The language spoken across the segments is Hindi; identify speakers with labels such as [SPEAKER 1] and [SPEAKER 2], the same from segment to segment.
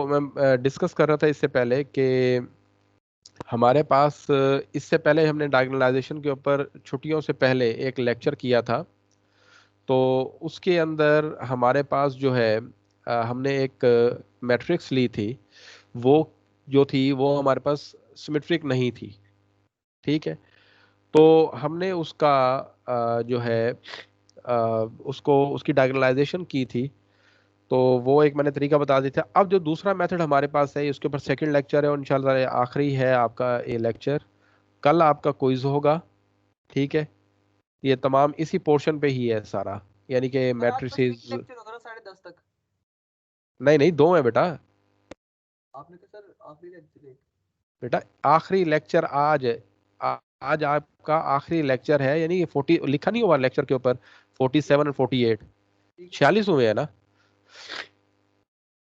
[SPEAKER 1] मैं डिस्कस कर रहा था इससे पहले कि हमारे पास इससे पहले हमने डायगोनलाइजेशन के ऊपर छुट्टियों से पहले एक लेक्चर किया था। तो उसके अंदर हमारे पास जो है हमने एक मैट्रिक्स ली थी। वो जो थी वो हमारे पास सिमेट्रिक नहीं थी। ठीक है। तो हमने उसका जो है उसको उसकी डायगोनलाइजेशन की थी। तो वो एक मैंने तरीका बता दिया था। अब जो दूसरा मेथड हमारे पास है उसके ऊपर सेकंड लेक्चर है और इंशाल्लाह ये आखिरी है आपका ये लेक्चर। कल आपका क्विज होगा। ठीक है। ये तमाम इसी पोर्शन पे ही है सारा, यानी कि
[SPEAKER 2] सर आज बस एक
[SPEAKER 1] मैट्रिसेस।
[SPEAKER 2] लेक्चर होगा ना 10:30 तक?
[SPEAKER 1] नहीं नहीं, दो है बेटा।
[SPEAKER 2] आपने कहा सर आखिरी लेक्चर है।
[SPEAKER 1] बेटा आखिरी लेक्चर आज आज आपका आखिरी लेक्चर है, यानी ये 40 लिखा नहीं हुआ लेक्चर के ऊपर 47 और 48,
[SPEAKER 2] ठीक है।
[SPEAKER 1] 46 हुए हैं ना।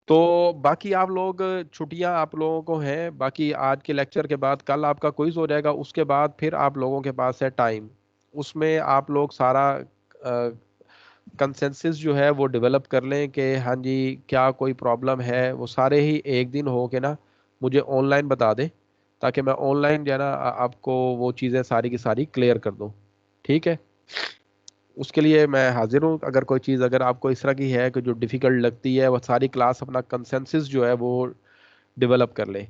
[SPEAKER 1] तो बाकी आप लोग छुट्टियां आप लोगों को हैं, बाकी आज के लेक्चर के बाद कल आपका क्विज हो जाएगा। उसके बाद फिर आप लोगों के पास है टाइम, उसमें आप लोग सारा कंसेंसस जो है वो डेवलप कर लें कि हाँ जी क्या कोई प्रॉब्लम है। वो सारे ही एक दिन हो के ना मुझे ऑनलाइन बता दें, ताकि मैं ऑनलाइन जो है ना आपको वो चीज़ें सारी की सारी क्लियर कर दूं। ठीक है। उसके लिए मैं हाजिर हूँ। अगर कोई चीज़ अगर आपको इस तरह की है कि जो डिफ़िकल्ट लगती है, वो सारी क्लास अपना कंसेंसस जो है वो डेवलप कर ले।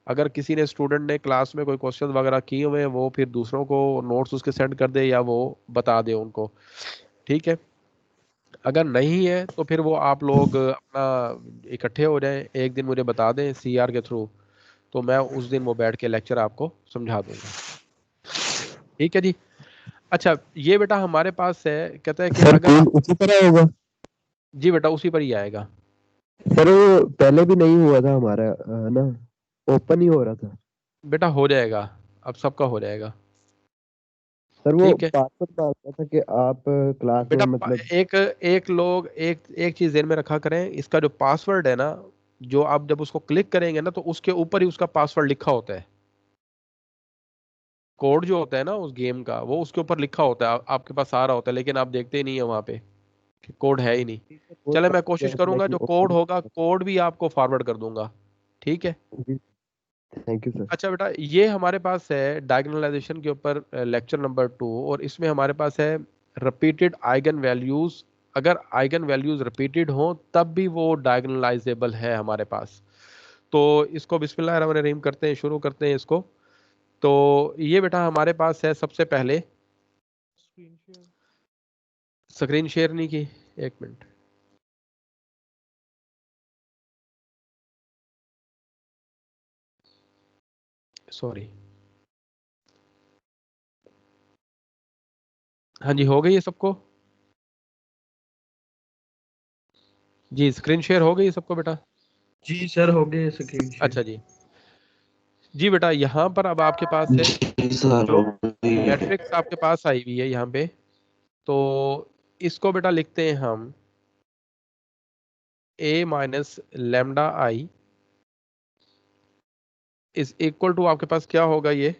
[SPEAKER 1] अगर किसी ने स्टूडेंट ने क्लास में कोई क्वेश्चन वगैरह किए हुए हैं, वो फिर दूसरों को नोट्स उसके सेंड कर दे या वो बता दे उनको। ठीक है। अगर नहीं है तो फिर वो आप लोग अपना इकट्ठे हो जाएं, एक दिन मुझे बता दें सीआर के थ्रू, तो मैं उस दिन वो बैठ के लेक्चर आपको समझा दूंगा। ठीक है जी। अच्छा, ये बेटा हमारे पास है, कहता है कि
[SPEAKER 3] सर
[SPEAKER 1] अगर
[SPEAKER 3] कूल
[SPEAKER 1] आप।
[SPEAKER 3] उसी तरह होगा?
[SPEAKER 1] जी बेटा उसी पर ही आएगा।
[SPEAKER 3] सर वो पहले भी नहीं हुआ था हमारा, ना ओपन ही हो रहा था।
[SPEAKER 1] बेटा हो जाएगा, अब सबका हो जाएगा।
[SPEAKER 3] सर वो
[SPEAKER 1] ठीक है
[SPEAKER 3] पासवर्ड मांगता था कि आप क्लास में
[SPEAKER 1] बेटा।
[SPEAKER 3] मतलब।
[SPEAKER 1] एक एक लोग एक चीज ध्यान में रखा करें, इसका जो पासवर्ड है ना, जो आप जब उसको क्लिक करेंगे ना तो उसके ऊपर ही उसका पासवर्ड लिखा होता है। कोड जो होता है ना उस गेम का, वो उसके ऊपर लिखा होता है, आपके पास आ रहा होता है, लेकिन आप देखते ही नहीं है वहां पे कि कोड है ही नहीं।
[SPEAKER 3] वो
[SPEAKER 1] चले मैं
[SPEAKER 3] समझ
[SPEAKER 1] कोशिश
[SPEAKER 3] गया था,
[SPEAKER 1] करूंगा,
[SPEAKER 3] लेकिन
[SPEAKER 1] जो कोड
[SPEAKER 3] ओपन।
[SPEAKER 1] होगा कोड भी आपको फॉरवर्ड कर दूंगा। ठीक है।
[SPEAKER 3] जी, थैंक यू सर।
[SPEAKER 1] अच्छा बेटा, ये हमारे पास है डायगोनलाइजेशन के ऊपर लेक्चर नंबर 2, और इसमें हमारे पास है रिपीटेड आइगन वैल्यूज। अगर आइगन वैल्यूज रिपीटेड हो तब भी वो डायगोनलाइजेबल है हमारे पास। तो इसको बिस्मिल्लाहिर्रहमानिर्रहीम करते हैं, शुरू करते हैं इसको। तो ये बेटा हमारे पास है सबसे पहले। स्क्रीन शेयर नहीं की, एक मिनट, सॉरी। हाँ जी, हो गई है सबको? जी स्क्रीन शेयर हो गई है सबको बेटा?
[SPEAKER 2] जी सर हो गए स्क्रीन शेयर।
[SPEAKER 1] अच्छा जी। जी बेटा, यहाँ पर अब आपके पास है
[SPEAKER 2] जी सर हो गई है।
[SPEAKER 1] मैट्रिक्स आपके पास आई हुई है यहाँ पे। तो इसको बेटा लिखते हैं हम a minus lambda I is equal to, आपके पास क्या होगा ये?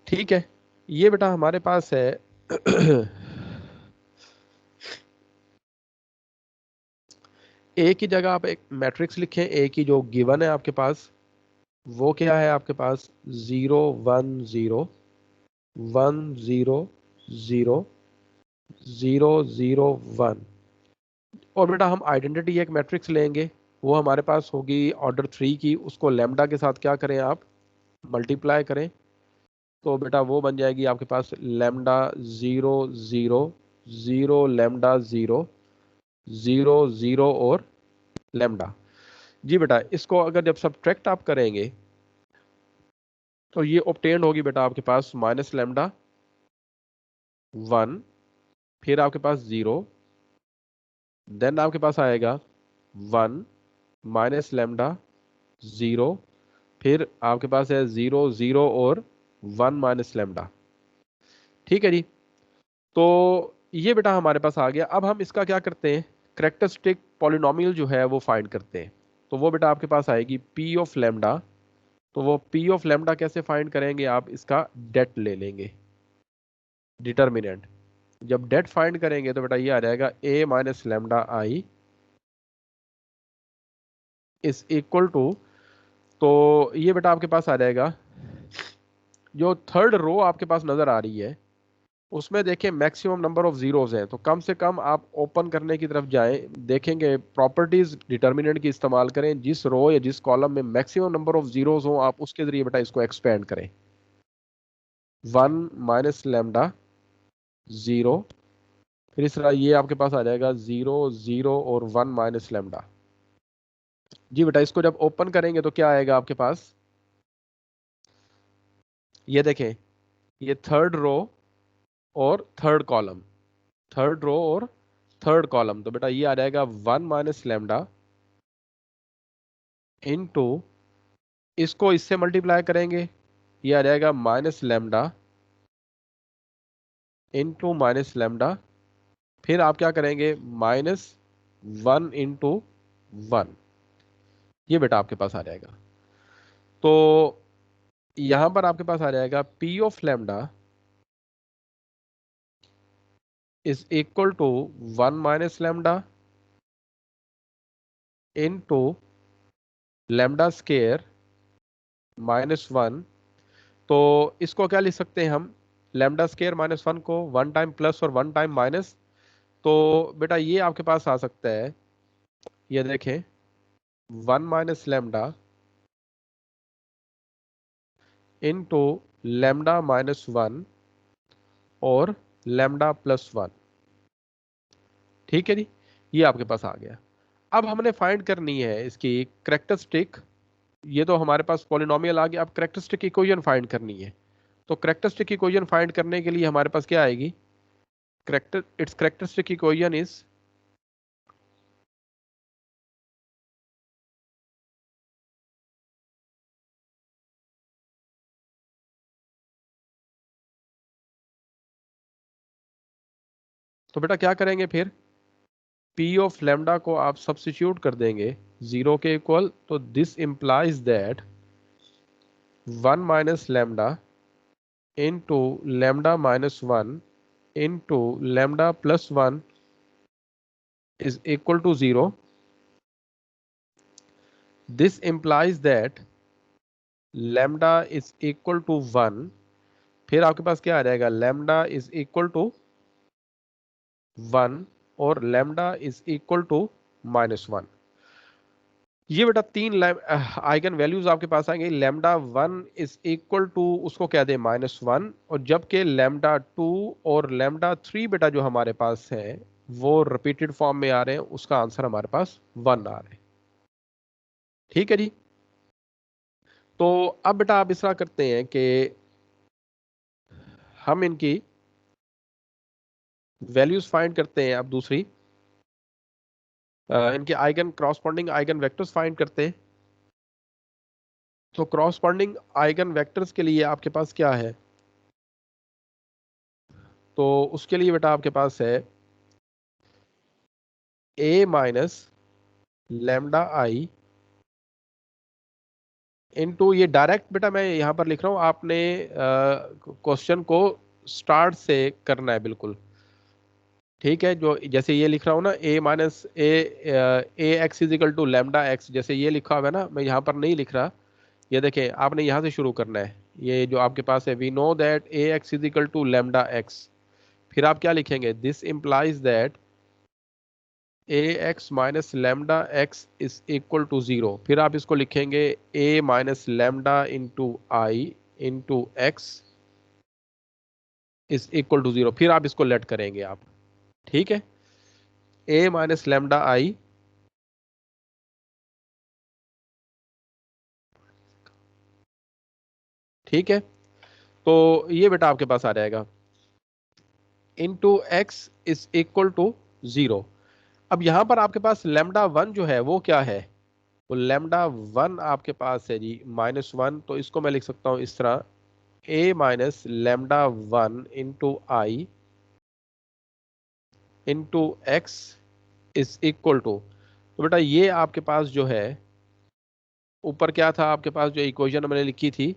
[SPEAKER 1] ठीक है। ये बेटा हमारे पास है ए की जगह आप एक मैट्रिक्स लिखें। ए की जो गिवन है आपके पास वो क्या है? आपके पास 0 1 0 1 0 0 0 0 1। और बेटा हम आइडेंटिटी एक मैट्रिक्स लेंगे, वो हमारे पास होगी ऑर्डर 3 की। उसको लेमडा के साथ क्या करें आप? मल्टीप्लाई करें। तो बेटा वो बन जाएगी आपके पास लेमडा 0 0 0 लेमडा 0 0 0 और लेमडा। जी बेटा, इसको अगर जब सब्ट्रैक्ट आप करेंगे तो ये ऑब्टेन होगी बेटा आपके पास माइनस लेमडा 1, फिर आपके पास 0, देन आपके पास आएगा 1 माइनस लेमडा 0, फिर आपके पास है 0 0 और 1 माइनस लेमडा। ठीक है जी। तो ये बेटा हमारे पास आ गया। अब हम इसका क्या करते हैं? कैरेक्टरिस्टिक पॉलिनोमियल जो है वो फाइंड करते हैं। तो वो बेटा आपके पास आएगी पी ऑफ लेमडा। तो वो पी ऑफ लेमडा कैसे फाइंड करेंगे आप, इसका डेट ले लेंगे, डिटर्मिनेंट। जब डेट फाइंड करेंगे तो बेटा ये आ जाएगा A minus lambda I is equal to, तो ये बेटा आपके पास आ जाएगा, जो थर्ड रो आपके पास नजर आ रही है उसमें देखिए मैक्सिमम नंबर ऑफ जीरोज हैं, तो कम से कम आप ओपन करने की तरफ जाएं, देखेंगे प्रॉपर्टीज डिटर्मिनेंट की इस्तेमाल करें, जिस रो या जिस कॉलम में मैक्सिमम नंबर ऑफ जीरोज हो आप उसके जरिए बेटा इसको एक्सपेंड करें। 1 माइनस लेमडा 0, फिर इस तरह ये आपके पास आ जाएगा 0 0 और 1 माइनस लेमडा। जी बेटा इसको जब ओपन करेंगे तो क्या आएगा आपके पास, ये देखें, ये थर्ड रो और थर्ड कॉलम, थर्ड रो और थर्ड कॉलम, तो बेटा ये आ जाएगा 1 माइनस लेमडा इनटू, इसको इससे मल्टीप्लाई करेंगे, ये आ जाएगा minus lambda into minus lambda, फिर आप क्या करेंगे -1 इंटू 1, ये बेटा आपके पास आ जाएगा। तो यहां पर आपके पास आ जाएगा P of lambda is equal to 1 minus lambda into lambda square -1। तो इसको क्या लिख सकते हैं हम, लेमडा स्केयर -1 को 1 टाइम प्लस और 1 टाइम माइनस, तो बेटा ये आपके पास आ सकता है, ये देखें 1 माइनस लेमडा इनटू लेमडा -1 और लेमडा +1। ठीक है जी, ये आपके पास आ गया। अब हमने फाइंड करनी है इसकी करेक्टरिस्टिक, ये तो हमारे पास पॉलिनोमियल आ गया, अब करेक्टरिस्टिक इक्वेशन फाइंड करनी है। तो करेक्टरिस्टिक इक्वेशन फाइंड करने के लिए हमारे पास क्या आएगी, इट्स करेक्टरिस्टिक इक्वेशन इज तो बेटा क्या करेंगे फिर, P ऑफ लेमडा को आप सब्स्टिट्यूट कर देंगे 0 के इक्वल, तो this implies that 1 minus lambda into lambda -1 into lambda +1 is equal to 0. This implies that lambda is equal to 1. फिर आपके पास क्या आ जाएगा, lambda is equal to 1 और lambda is equal to -1। ये बेटा तीन आइगन वैल्यूज आपके पास आएंगे, लैम्डा 1 इज इक्वल टू उसको क्या दे -1, और जबकि लैम्डा 2 और लैम्डा 3 बेटा जो हमारे पास है वो रिपीटेड फॉर्म में आ रहे हैं, उसका आंसर हमारे पास 1 आ रहे हैं। ठीक है जी, तो अब बेटा आप इस तरह करते हैं कि हम इनकी वैल्यूज फाइंड करते हैं, अब दूसरी इनके eigen corresponding eigen vectors find करते हैं। तो क्रॉसपॉन्डिंग आइगन वेक्टर्स के लिए आपके पास क्या है, तो उसके लिए बेटा आपके पास है a minus lambda I into, ये डायरेक्ट बेटा मैं यहां पर लिख रहा हूं, आपने क्वेश्चन को स्टार्ट से करना है बिल्कुल। ठीक है, जो जैसे ये लिख रहा हूँ ना a minus A X is equal to lambda X, जैसे ये लिखा हुआ है ना, मैं यहाँ पर नहीं लिख रहा, ये देखें आपने यहाँ से शुरू करना है। ये जो आपके पास है, we know that A X is equal to lambda X, फिर आप क्या लिखेंगे, this implies that A X minus lambda X is equal to 0, फिर आप इसको लिखेंगे a minus lambda into I into X is equal to 0, फिर आप इसको लेट करेंगे आप। ठीक है, a माइनस लेमडा आई ठीक है, तो ये बेटा आपके पास आ जाएगा into X is equal to 0। अब यहां पर आपके पास लेमडा 1 जो है वो क्या है, वो लेमडा 1 आपके पास है जी -1, तो इसको मैं लिख सकता हूं इस तरह a minus lambda 1 into I into X is equal to, तो बेटा ये आपके पास जो है ऊपर क्या था आपके पास, जो इक्वेशन मैंने लिखी थी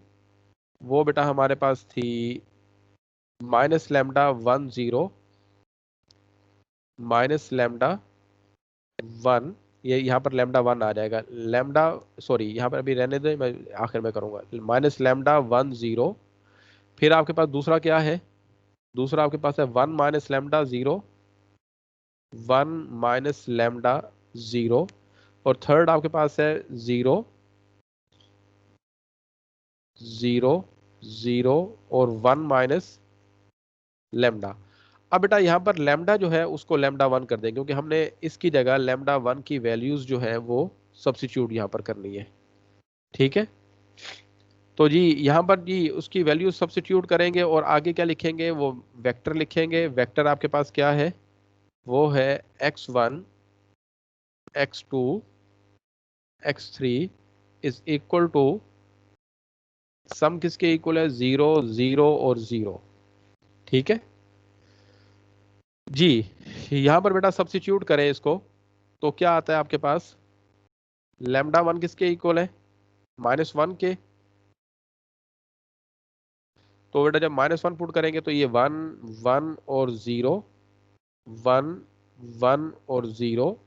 [SPEAKER 1] वो बेटा हमारे पास थी -λ10 -λ1, ये यहाँ पर λ1 आ जाएगा, लैम्डा, सॉरी यहाँ पर अभी रहने दे, मैं आखिर में करूँगा, -λ10। फिर आपके पास दूसरा क्या है, दूसरा आपके पास है 1 -λ0, 1 -λ0, और थर्ड आपके पास है 0 0 0 और 1 -λ। अब बेटा यहाँ पर लैम्डा जो है उसको λ1 कर देंगे, क्योंकि हमने इसकी जगह λ1 की वैल्यूज जो है वो सब्स्टिट्यूट यहाँ पर करनी है। ठीक है, तो जी यहाँ पर जी उसकी वैल्यू सब्स्टिट्यूट करेंगे और आगे क्या लिखेंगे, वो वेक्टर लिखेंगे। वेक्टर आपके पास क्या है, वो है x1 x2 x3 is equal to, सम किसके इक्वल है, 0 0 और 0। ठीक है जी, यहाँ पर बेटा सब्स्टिट्यूट करें इसको, तो क्या आता है आपके पास, λ1 किसके इक्वल है, -1 के। तो बेटा जब -1 पुट करेंगे तो ये 1 1 और 0, 1 1 और 0,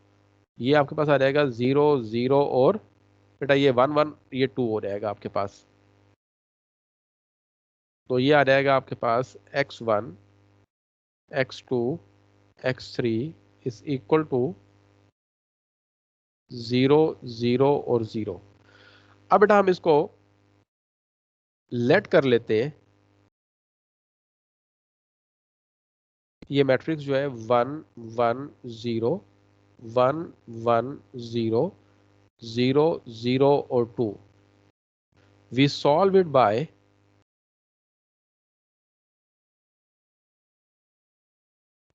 [SPEAKER 1] ये आपके पास आ जाएगा 0 0 और बेटा ये 1 1, ये 2 हो जाएगा आपके पास। तो ये आ जाएगा आपके पास x1 x2 x3 is equal to 0 0 और 0। अब बेटा हम इसको लेट कर लेते हैं, ये मैट्रिक्स जो है 1 1 0 1 1 0 0 0 और 2, we solve it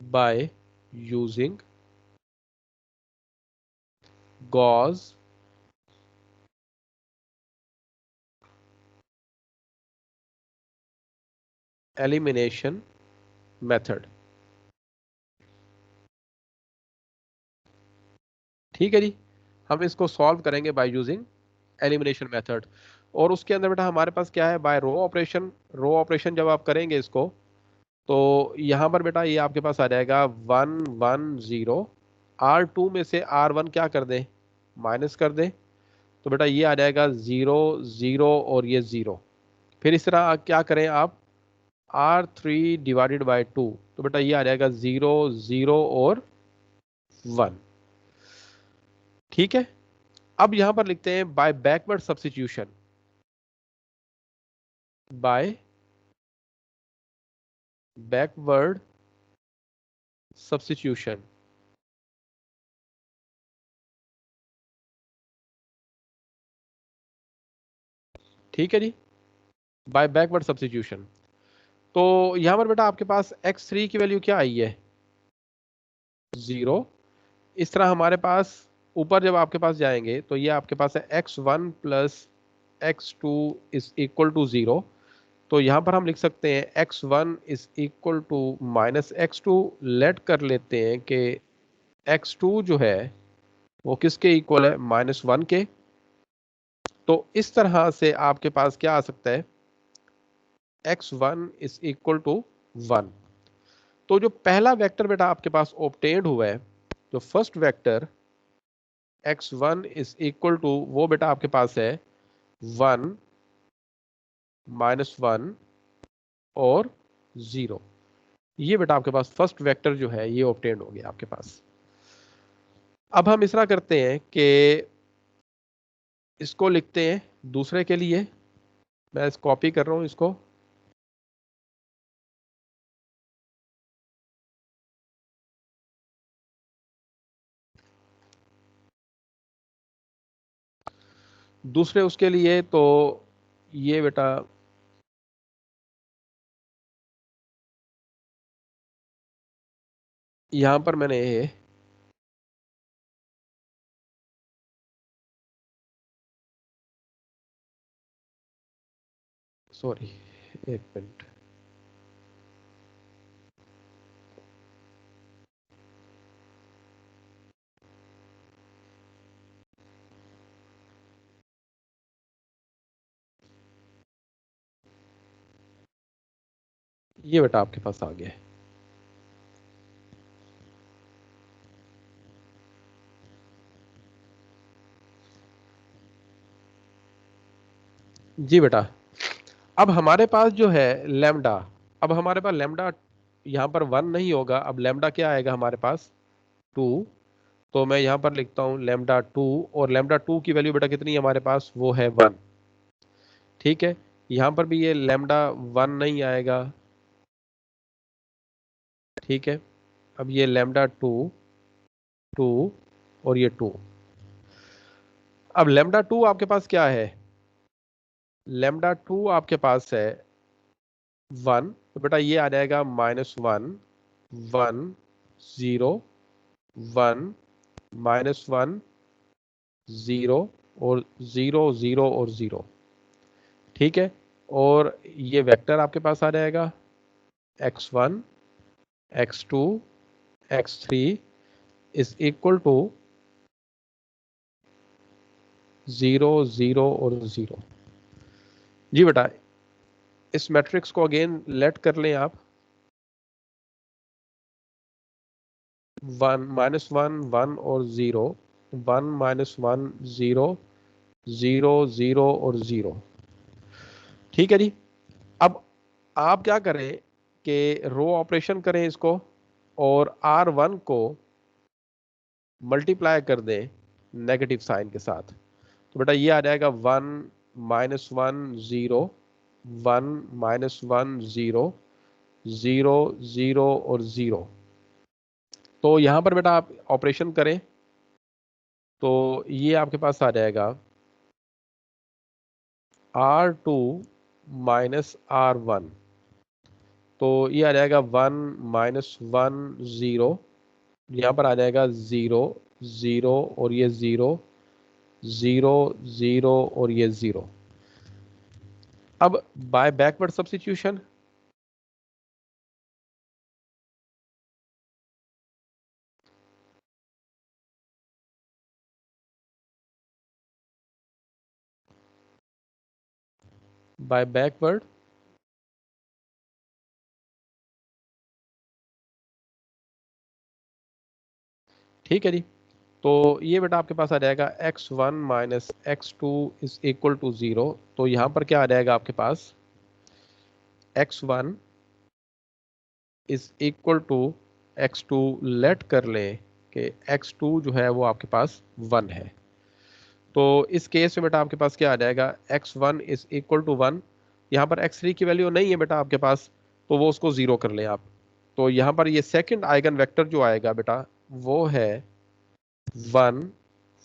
[SPEAKER 1] by using Gauss elimination method। ठीक है जी, हम इसको सॉल्व करेंगे बाय यूजिंग एलिमिनेशन मेथड। और उसके अंदर बेटा हमारे पास क्या है, by row operation. Row operation जब आप करेंगे इसको, तो यहाँ पर बेटा ये आपके पास आ जाएगा 1 1 0, R2 में से R1 क्या कर दें, माइनस कर दें, तो बेटा ये आ जाएगा 0 0 और ये 0। फिर इस तरह क्या करें आप, R3 डिवाइडेड बाय 2, तो बेटा ये आ जाएगा 0 0 और 1। ठीक है, अब यहां पर लिखते हैं by backward substitution, by backward substitution. ठीक है जी, बाय बैकवर्ड सब्स्टिट्यूशन। तो यहां पर बेटा आपके पास x3 की वैल्यू क्या आई है, 0। इस तरह हमारे पास ऊपर जब आपके पास जाएंगे तो ये आपके पास है x1 plus x2 is equal to 0। तो यहां पर हम लिख सकते हैं x1 is equal to -x2। Let कर लेते हैं कि x2 जो है वो किसके इक्वल है, -1 के। तो इस तरह से आपके पास क्या आ सकता है, x1 इज इक्वल टू 1। तो जो पहला वेक्टर बेटा आपके पास ऑब्टेन्ड हुआ है, जो first vector x1 is equal to, वो बेटा आपके पास है 1 -1 और 0। ये बेटा आपके पास फर्स्ट वेक्टर जो है ये ऑब्टेन्ड हो गया आपके पास। अब हम इस तरह करते हैं कि इसको लिखते हैं दूसरे के लिए, मैं इस कॉपी कर रहा हूं इसको। दूसरे उसके लिए तो ये बेटा यहां पर मैंने, सॉरी एक मिनट, ये बेटा आपके पास आ गया है। जी बेटा, अब हमारे पास जो है लैम्डा, अब हमारे पास लैम्डा यहाँ पर 1 नहीं होगा, अब लैम्डा क्या आएगा हमारे पास 2। तो मैं यहाँ पर लिखता हूँ लैम्डा 2, और लैम्डा 2 की वैल्यू बेटा कितनी है हमारे पास, वो है 1। ठीक है, यहाँ पर भी ये लैम्डा 1 नहीं आएगा। ठीक है, अब ये लैम्डा 2, 2 और ये 2। अब लैम्डा 2 आपके पास क्या है, लैम्डा 2 आपके पास है 1, तो बेटा ये आ जाएगा -1, 1, 0, 1, -1, 0 और 0, 0 और 0। ठीक है, और ये वेक्टर आपके पास आ जाएगा x1, x2, x3 is equal to 0, 0 और 0। जी बेटा, इस मैट्रिक्स को अगेन लेट कर लें आप, 1, -1, 1 और 0, 1, -1, 0, 0, 0 और 0। ठीक है जी, अब आप क्या करें कि रो ऑपरेशन करें इसको, और R1 को मल्टीप्लाई कर दें नेगेटिव साइन के साथ। तो बेटा ये आ जाएगा 1, -1, 0, 1, -1, 0, 0, 0 और 0। तो यहां पर बेटा आप ऑपरेशन करें तो ये आपके पास आ जाएगा R2 -R1। तो ये आ जाएगा 1, -1, 0, यहाँ पर आ जाएगा 0, 0 और ये 0, 0, 0 और ये 0। अब by backward substitution, by backward, ठीक है जी। तो ये बेटा आपके पास आ जाएगा x1 -x2 is equal to 0। तो यहां पर क्या आ जाएगा आपके पास, x1 is equal to x2, let कर लें कि x2 जो है वो आपके पास 1 है। तो इस केस में बेटा आपके पास क्या आ जाएगा, x1 इज इक्वल टू 1। यहाँ पर x3 की वैल्यू नहीं है बेटा आपके पास, तो वो उसको 0 कर लें आप। तो यहाँ पर ये सेकंड आइगन वेक्टर जो आएगा बेटा वो है 1,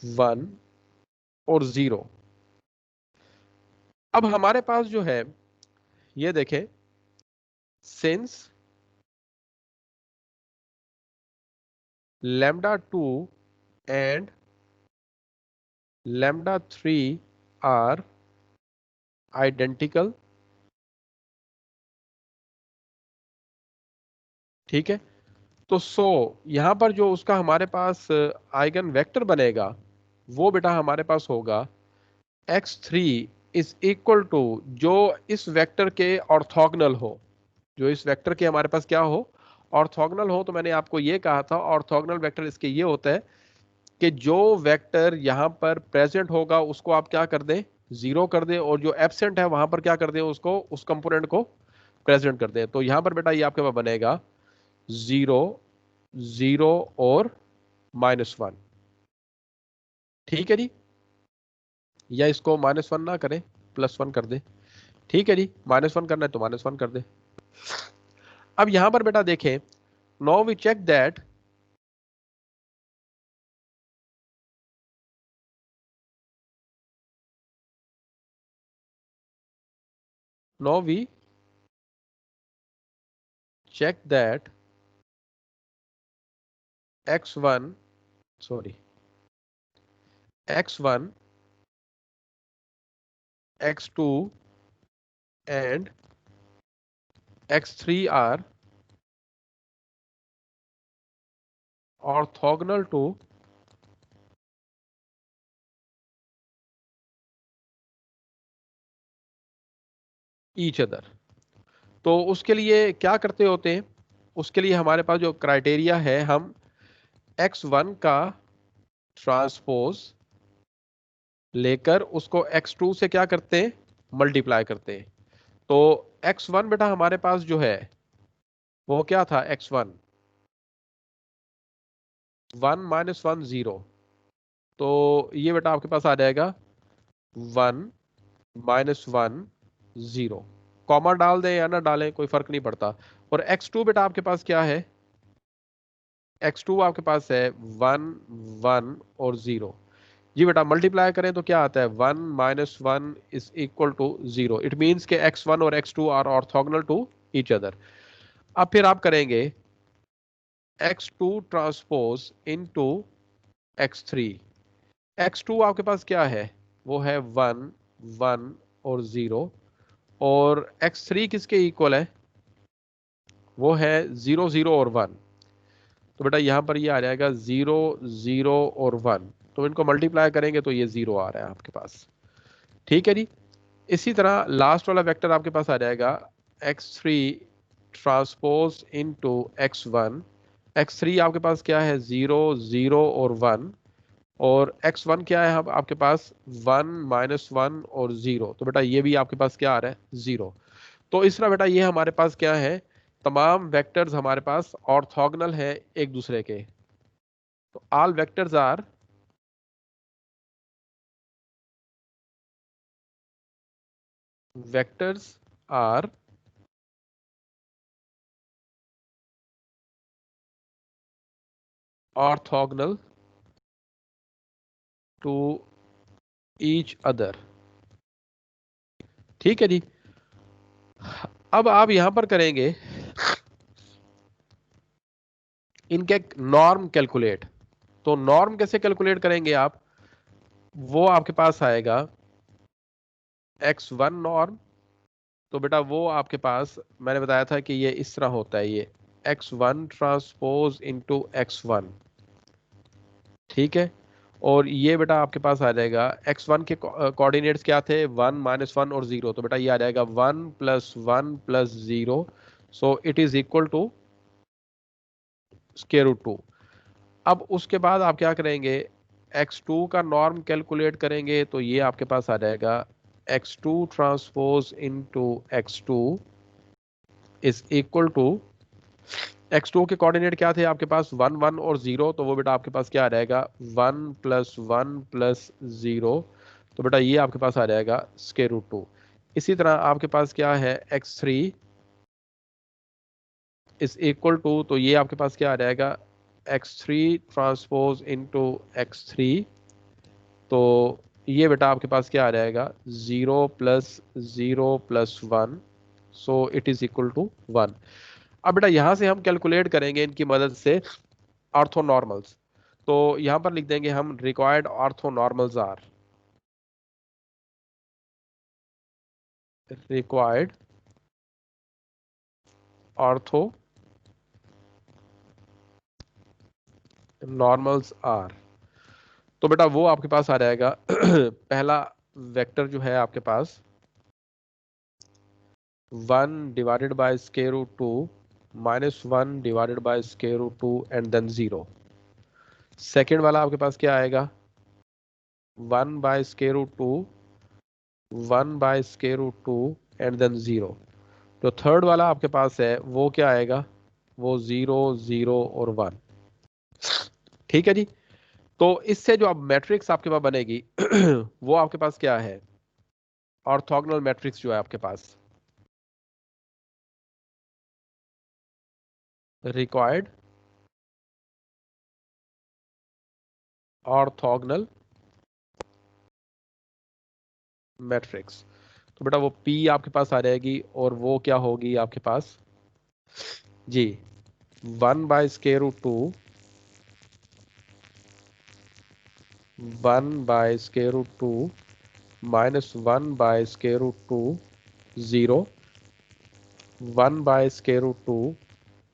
[SPEAKER 1] 1 और 0। अब हमारे पास जो है ये देखें, since lambda 2 and lambda 3 are identical. ठीक है, तो यहां पर जो उसका हमारे पास आइगन वेक्टर बनेगा वो बेटा हमारे पास होगा x3 इज इक्वल टू, जो इस वेक्टर के ऑर्थोगोनल हो, जो इस वेक्टर के हमारे पास क्या हो, ऑर्थोगोनल हो। तो मैंने आपको ये कहा था ऑर्थोगोनल वेक्टर इसके ये होता है कि जो वेक्टर यहां पर प्रेजेंट होगा उसको आप क्या कर दें, 0 कर दें, और जो एब्सेंट है वहां पर क्या कर दें, उसको उस कंपोनेंट को प्रेजेंट कर दें। तो यहां पर बेटा ये आपके पास बनेगा 0, 0 और -1। ठीक है जी, या इसको -1 ना करें, +1 कर दे। ठीक है जी, -1 करना है तो -1 कर दे। अब यहां पर बेटा देखें, now we check that now we check that x1, sorry, x1, x2 and x3 are orthogonal to each other। तो उसके लिए क्या करते होते हैं, उसके लिए हमारे पास जो क्राइटेरिया है, हम x1 का ट्रांसपोज लेकर उसको x2 से क्या करते हैं, मल्टीप्लाई करते हैं। तो x1 बेटा हमारे पास जो है वो क्या था, x1 1 - 1 0, तो ये बेटा आपके पास आ जाएगा 1 - 1 0। कॉमा डाल दें या ना डालें कोई फर्क नहीं पड़ता। और x2 बेटा आपके पास क्या है, x2 आपके पास है 1 1 और 0। जी बेटा मल्टीप्लाई करें तो क्या आता है, 1 - 1 is equal to 0। It means के x1 और x2 are orthogonal to each other. अब फिर आप करेंगे x2 transpose into x3। x2 आपके पास क्या है, वो है 1 1 और 0। और x3 किसके इक्वल है, वो है 0 0 और 1। तो बेटा यहां पर ये आ जाएगा 0 0 और 1, तो इनको मल्टीप्लाई करेंगे तो ये 0 आ रहा है आपके पास। ठीक है जी। इसी तरह लास्ट वाला वेक्टर आपके पास आ जाएगा x3 transpose into x1। x3 आपके पास क्या है, 0 0 और 1। और x1 क्या है, अब आपके पास 1 - 1 और 0। तो बेटा ये भी आपके पास क्या आ रहा है, 0। तो इस तरह बेटा ये हमारे पास क्या है, तमाम वेक्टर्स हमारे पास ऑर्थोगोनल है एक दूसरे के। तो all vectors are orthogonal to each other. ठीक है जी। अब आप यहां पर करेंगे इनके नॉर्म कैलकुलेट। तो नॉर्म कैसे कैलकुलेट करेंगे आप, वो आपके पास आएगा x1 नॉर्म। तो बेटा वो आपके पास मैंने बताया था कि ये इस तरह होता है, ये x1 ट्रांसपोज इनटू x1। ठीक है। और ये बेटा आपके पास आ जाएगा x1 के कोऑर्डिनेट्स क्या थे, 1 - 1 और 0। तो बेटा ये आ जाएगा 1 + 1 + 0, so it is equal to √2। अब उसके बाद आप क्या करेंगे, x2 का नॉर्म कैलकुलेट करेंगे। तो ये आपके पास आ जाएगा x2 transpose into x2 is equal to, x2 के कोऑर्डिनेट क्या थे आपके पास, 1 1 और 0। तो वो बेटा आपके पास क्या आ जाएगा, 1 + 1 + 0। तो बेटा ये आपके पास आ जाएगा √2। इसी तरह आपके पास क्या है, x3 इज इक्वल टू, तो ये आपके पास क्या आ जाएगा, x3 ट्रांसपोज इनटू x3। तो ये बेटा आपके पास क्या आ जाएगा, 0 + 0 + 1, so it is equal to 1। अब बेटा यहां से हम कैलकुलेट करेंगे इनकी मदद से ऑर्थोनॉर्मल्स। तो यहां पर लिख देंगे हम required orthonormals are, required orthonormals are. तो बेटा वो आपके पास आ जाएगा पहला वेक्टर जो है आपके पास 1 divided by √2 -1 divided by √2 and then 0। Second वाला आपके पास क्या आएगा, 1 बाय √2 1 बाय √2 एंड देन 0। जो थर्ड वाला आपके पास है वो क्या आएगा, वो 0 0 और 1। ठीक है जी। तो इससे जो अब मैट्रिक्स आपके पास बनेगी वो आपके पास क्या है, ऑर्थोगोनल मैट्रिक्स जो है आपके पास, रिक्वायर्ड ऑर्थोगोनल मैट्रिक्स। तो बेटा वो P आपके पास आ जाएगी और वो क्या होगी आपके पास जी, 1 by √2 1 by √2 -1 by √2 0 1 by √2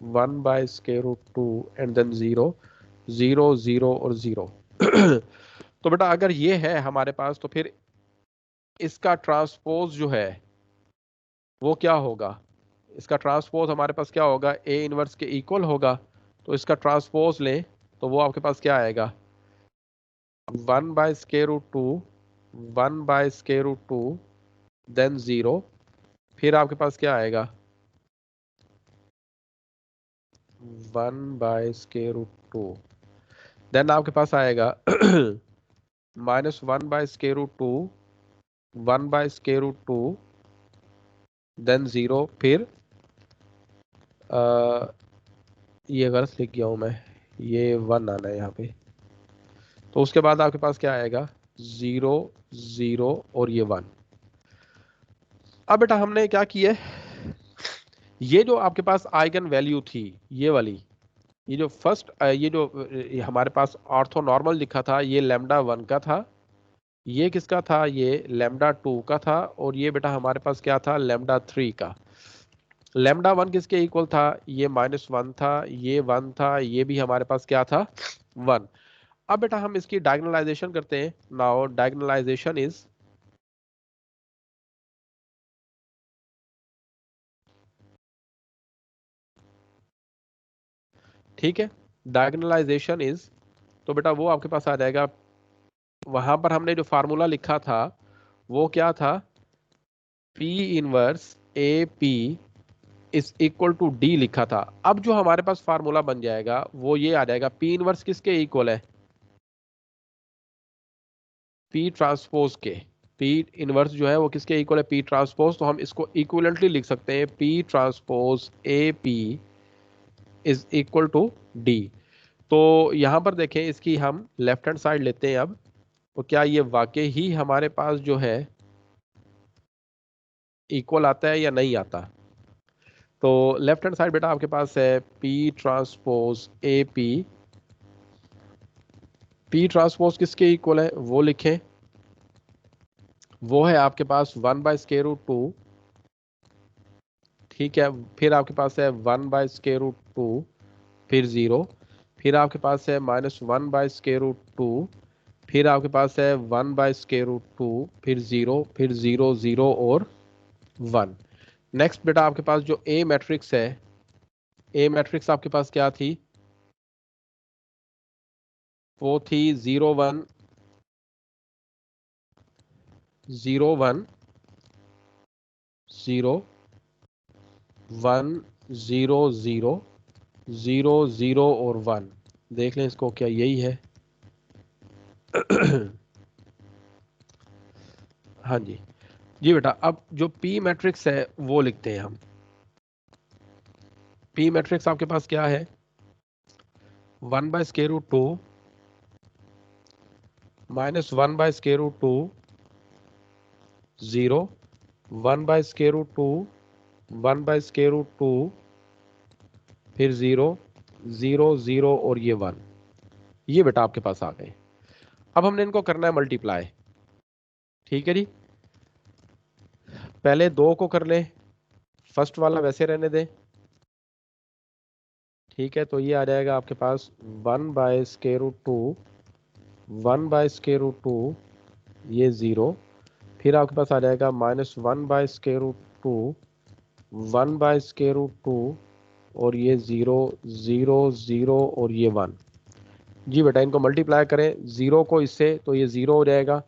[SPEAKER 1] 1 by √2 and then 0 0 0 और 0। तो बेटा अगर ये है हमारे पास, तो फिर इसका ट्रांसपोज जो है वो क्या होगा, इसका ट्रांसपोज हमारे पास क्या होगा, ए इनवर्स के इक्वल होगा, तो इसका ट्रांसपोज लें तो वो आपके पास क्या आएगा, 1/√2, 1/√2, देन 0, फिर आपके पास क्या आएगा 1/√2, देन आपके पास आएगा -1/√2, 1/√2, देन 0, फिर ये गलत लिख गया हूं मैं, ये 1 आना है यहाँ पे, तो उसके बाद आपके पास क्या आएगा 0, 0 और ये 1। अब बेटा हमने क्या किया, ये जो आपके पास आइगन वैल्यू थी ये वाली, ये जो फर्स्ट ये जो हमारे पास ऑर्थोनॉर्मल लिखा था ये λ1 का था, ये किसका था, ये λ2 का था, और ये बेटा हमारे पास क्या था λ3 का। λ1 किसके इक्वल था, ये -1 था, ये 1 था, ये भी हमारे पास क्या था 1। अब बेटा हम इसकी डायगोनलाइजेशन करते हैं। नाउ डायगोनलाइजेशन इज, ठीक है, डायगोनलाइजेशन इज, तो बेटा वो आपके पास आ जाएगा, वहां पर हमने जो फार्मूला लिखा था वो क्या था, P inverse A P is equal to D लिखा था। अब जो हमारे पास फार्मूला बन जाएगा वो ये आ जाएगा, P इनवर्स किसके इक्वल है, P ट्रांसपोज के, P इनवर्स जो है वो किसके इक्वल है, P ट्रांसपोज, तो हम इसको इक्विवेलेंटली लिख सकते हैं, P transpose A P is equal to D. तो यहां पर देखें, इसकी हम लेफ्ट हैंड साइड लेते हैं अब, तो क्या ये वाकई ही हमारे पास जो है इक्वल आता है या नहीं आता। तो लेफ्ट हैंड साइड बेटा आपके पास है P transpose A P transpose किसके इक्वल है वो लिखें, वो है आपके पास 1/√2, ठीक है, फिर आपके पास है 1/√2, फिर 0, फिर आपके पास है -1/√2, फिर आपके पास है 1/√2, फिर 0, फिर 0, 0 और 1। नेक्स्ट बेटा आपके पास जो ए मैट्रिक्स है, ए मैट्रिक्स आपके पास क्या थी, वो थी 0, 1, 0, 1, 0, 1, 0, 0, 0, 0 और 1। देख लें इसको, क्या यही है हाँ जी, जी बेटा। अब जो P मैट्रिक्स है वो लिखते हैं हम। P मैट्रिक्स आपके पास क्या है, 1/√2, -1/√2, 0, 1/√2, 1/√2, फिर 0, 0, 0 और ये 1। ये बेटा आपके पास आ गए। अब हमने इनको करना है मल्टीप्लाई, ठीक है जी। पहले 2 को कर लें, फर्स्ट वाला वैसे रहने दें, ठीक है। तो ये आ जाएगा आपके पास 1/√2, 1/√2, ये 0, फिर आपके पास आ जाएगा -1/√2, 1/√2 और ये 0, 0, 0 और ये 1। जी बेटा इनको मल्टीप्लाई करें, 0 को इससे तो ये 0 हो जाएगा,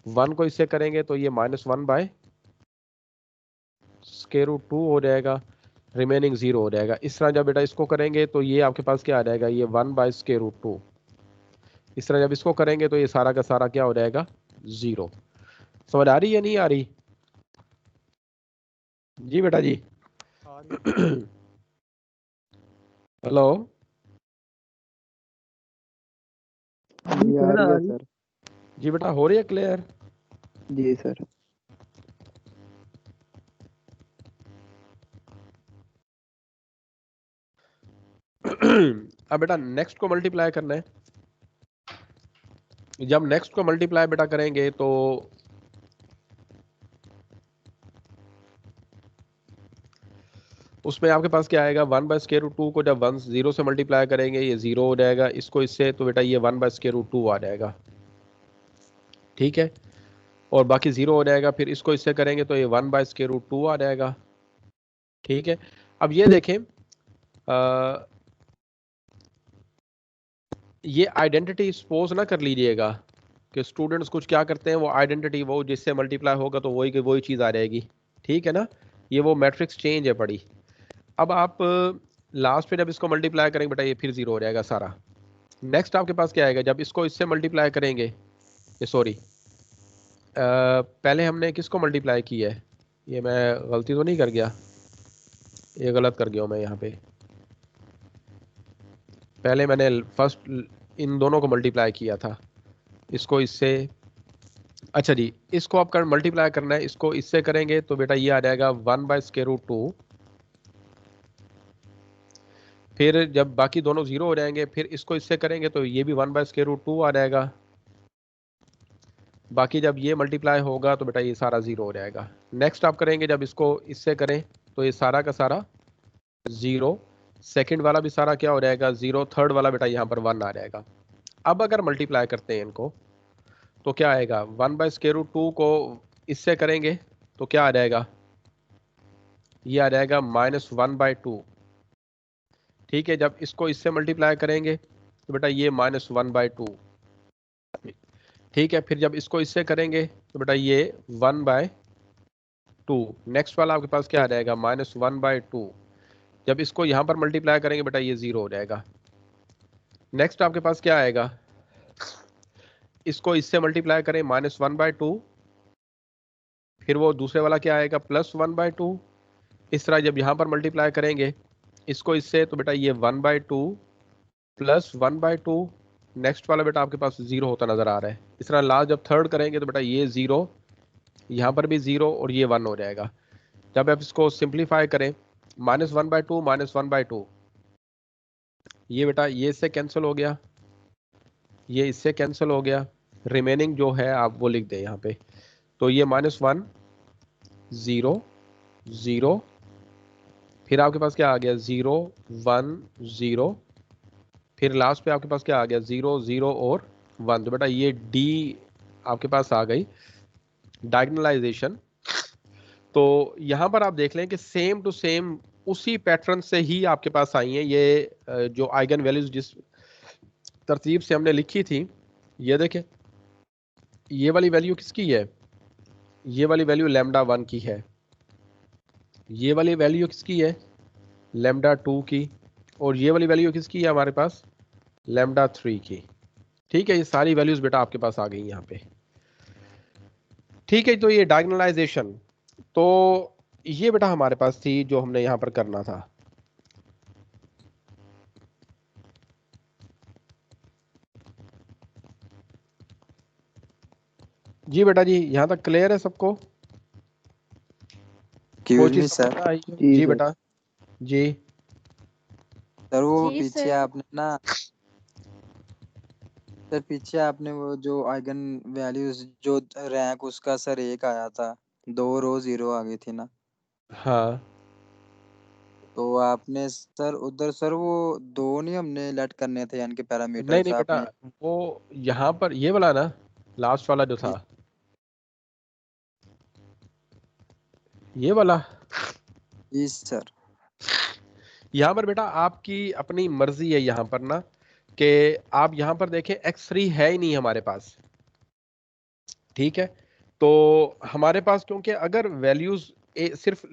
[SPEAKER 1] 1 को इससे करेंगे तो ये -1/√2 हो जाएगा, रिमेनिंग 0 हो जाएगा। इस तरह जब बेटा इसको करेंगे तो ये आपके पास क्या आ जाएगा, ये 1/√2। इस तरह जब इसको करेंगे तो ये सारा का सारा क्या हो जाएगा 0। समझ आ रही है नहीं आ रही, जी बेटा जी हेलो
[SPEAKER 3] जी आ रही है सर।
[SPEAKER 1] जी बेटा, हो रही है क्लियर।
[SPEAKER 3] जी सर।
[SPEAKER 1] अब बेटा नेक्स्ट को मल्टीप्लाई करना है। जब नेक्स्ट को मल्टीप्लाई बेटा करेंगे तो उसमें आपके पास क्या आएगा, 1/√2 को जब 1 0 से मल्टीप्लाई करेंगे ये 0 हो जाएगा, इसको इससे तो बेटा ये 1/√2 आ जाएगा, ठीक है, और बाकी 0 हो जाएगा। फिर इसको इससे करेंगे तो ये 1/√2 आ जाएगा, ठीक है, अब ये देखें, ये आइडेंटिटी सपोज ना कर लीजिएगा कि स्टूडेंट्स कुछ क्या करते हैं, वो आइडेंटिटी वो जिससे मल्टीप्लाई होगा तो वही वही चीज़ आ जाएगी, ठीक है ना, ये वो मैट्रिक्स चेंज है पड़ी। अब आप लास्ट पे जब इसको मल्टीप्लाई करेंगे बेटा ये फिर जीरो हो जाएगा सारा। नेक्स्ट आपके पास क्या आएगा, जब इसको इससे मल्टीप्लाई करेंगे, ये सॉरी पहले हमने किसको मल्टीप्लाई किया है, ये मैं गलती तो नहीं कर गया, ये गलत कर गया हूँ मैं यहाँ पे, पहले मैंने फर्स्ट इन दोनों को मल्टीप्लाई किया था, इसको इससे, अच्छा जी इसको आप मल्टीप्लाई करना है, इसको इससे करेंगे तो बेटा ये आ जाएगा 1/√2, फिर जब बाकी दोनों जीरो हो जाएंगे फिर इसको इससे करेंगे तो ये भी 1/√2 आ जाएगा, बाकी जब ये मल्टीप्लाई होगा तो बेटा ये सारा जीरो हो जाएगा। नेक्स्ट आप करेंगे जब इसको इससे करें तो ये सारा का सारा जीरो, सेकंड वाला भी सारा क्या हो जाएगा जीरो, थर्ड वाला बेटा यहाँ पर 1 आ जाएगा। अब अगर मल्टीप्लाई करते हैं इनको तो क्या आएगा, 1/√2 को इससे करेंगे तो क्या आ जाएगा, ये आ जाएगा -1/2, ठीक है, जब इसको इससे मल्टीप्लाई करेंगे तो बेटा ये -1/2, ठीक है, फिर जब इसको इससे करेंगे तो बेटा ये 1/2, नेक्स्ट वाला आपके पास क्या आ जाएगा -1/2, जब इसको यहाँ पर मल्टीप्लाई करेंगे बेटा ये जीरो हो जाएगा। नेक्स्ट आपके पास क्या आएगा, इसको इससे मल्टीप्लाई करें -1/2, फिर वो दूसरे वाला क्या आएगा +1/2, इस तरह जब यहाँ पर मल्टीप्लाई करेंगे इसको इससे तो बेटा ये 1/2 +1/2, नेक्स्ट वाला बेटा आपके पास जीरो होता नजर आ रहा है। इस तरह लास्ट जब थर्ड करेंगे तो बेटा ये जीरो, यहाँ पर भी जीरो और ये 1 हो जाएगा। जब आप इसको सिंप्लीफाई करें -1/2 -1/2, ये बेटा ये इससे कैंसिल हो गया, ये इससे कैंसिल हो गया, रिमेनिंग जो है आप वो लिख दें यहाँ पे, तो ये -1 0 0, फिर आपके पास क्या आ गया 0 1 0, फिर लास्ट पे आपके पास क्या आ गया 0 0 और 1, तो बेटा ये डी आपके पास आ गई डायगोनलाइजेशन। तो यहाँ पर आप देख लें कि सेम टू सेम उसी पैटर्न से ही आपके पास आई हैं ये जो आइगन वैल्यूज जिस तरतीब से हमने लिखी थी, ये देखें ये वाली वैल्यू किसकी है, ये वाली वैल्यू λ1 की है, ये वाली वैल्यू किसकी है λ2 की, और ये वाली वैल्यू किसकी है हमारे पास λ3 की, ठीक है, ये सारी वैल्यूज बेटा आपके पास आ गई यहाँ पे, ठीक है। तो ये डायगोनलाइजेशन, तो ये बेटा हमारे पास थी जो हमने यहाँ पर करना था। जी बेटा जी यहाँ तक क्लियर है सबको, कोई चीज
[SPEAKER 2] सर
[SPEAKER 1] आई? जी बेटा जी
[SPEAKER 2] सर वो
[SPEAKER 4] जी
[SPEAKER 2] पीछे
[SPEAKER 4] सर।
[SPEAKER 2] आपने ना सर पीछे आपने वो जो आइगन वैल्यूज जो रैंक उसका सर 1 आया था, 2 रो 0 आ गई थी ना,
[SPEAKER 1] हाँ
[SPEAKER 2] तो आपने सर उधर सर वो 2 नहीं हमने लेट करने थे यानी कि
[SPEAKER 1] नहीं
[SPEAKER 2] पैरामीटर्स
[SPEAKER 1] नहीं बेटा,
[SPEAKER 2] आपने
[SPEAKER 1] वो यहाँ पर ये वाला ना लास्ट वाला जो था ये वाला,
[SPEAKER 2] जी सर
[SPEAKER 1] यहाँ पर बेटा आपकी अपनी मर्जी है यहाँ पर ना कि आप यहाँ पर देखें x3 है ही नहीं हमारे पास, ठीक है, तो हमारे पास क्योंकि अगर वैल्यूज सिर्फ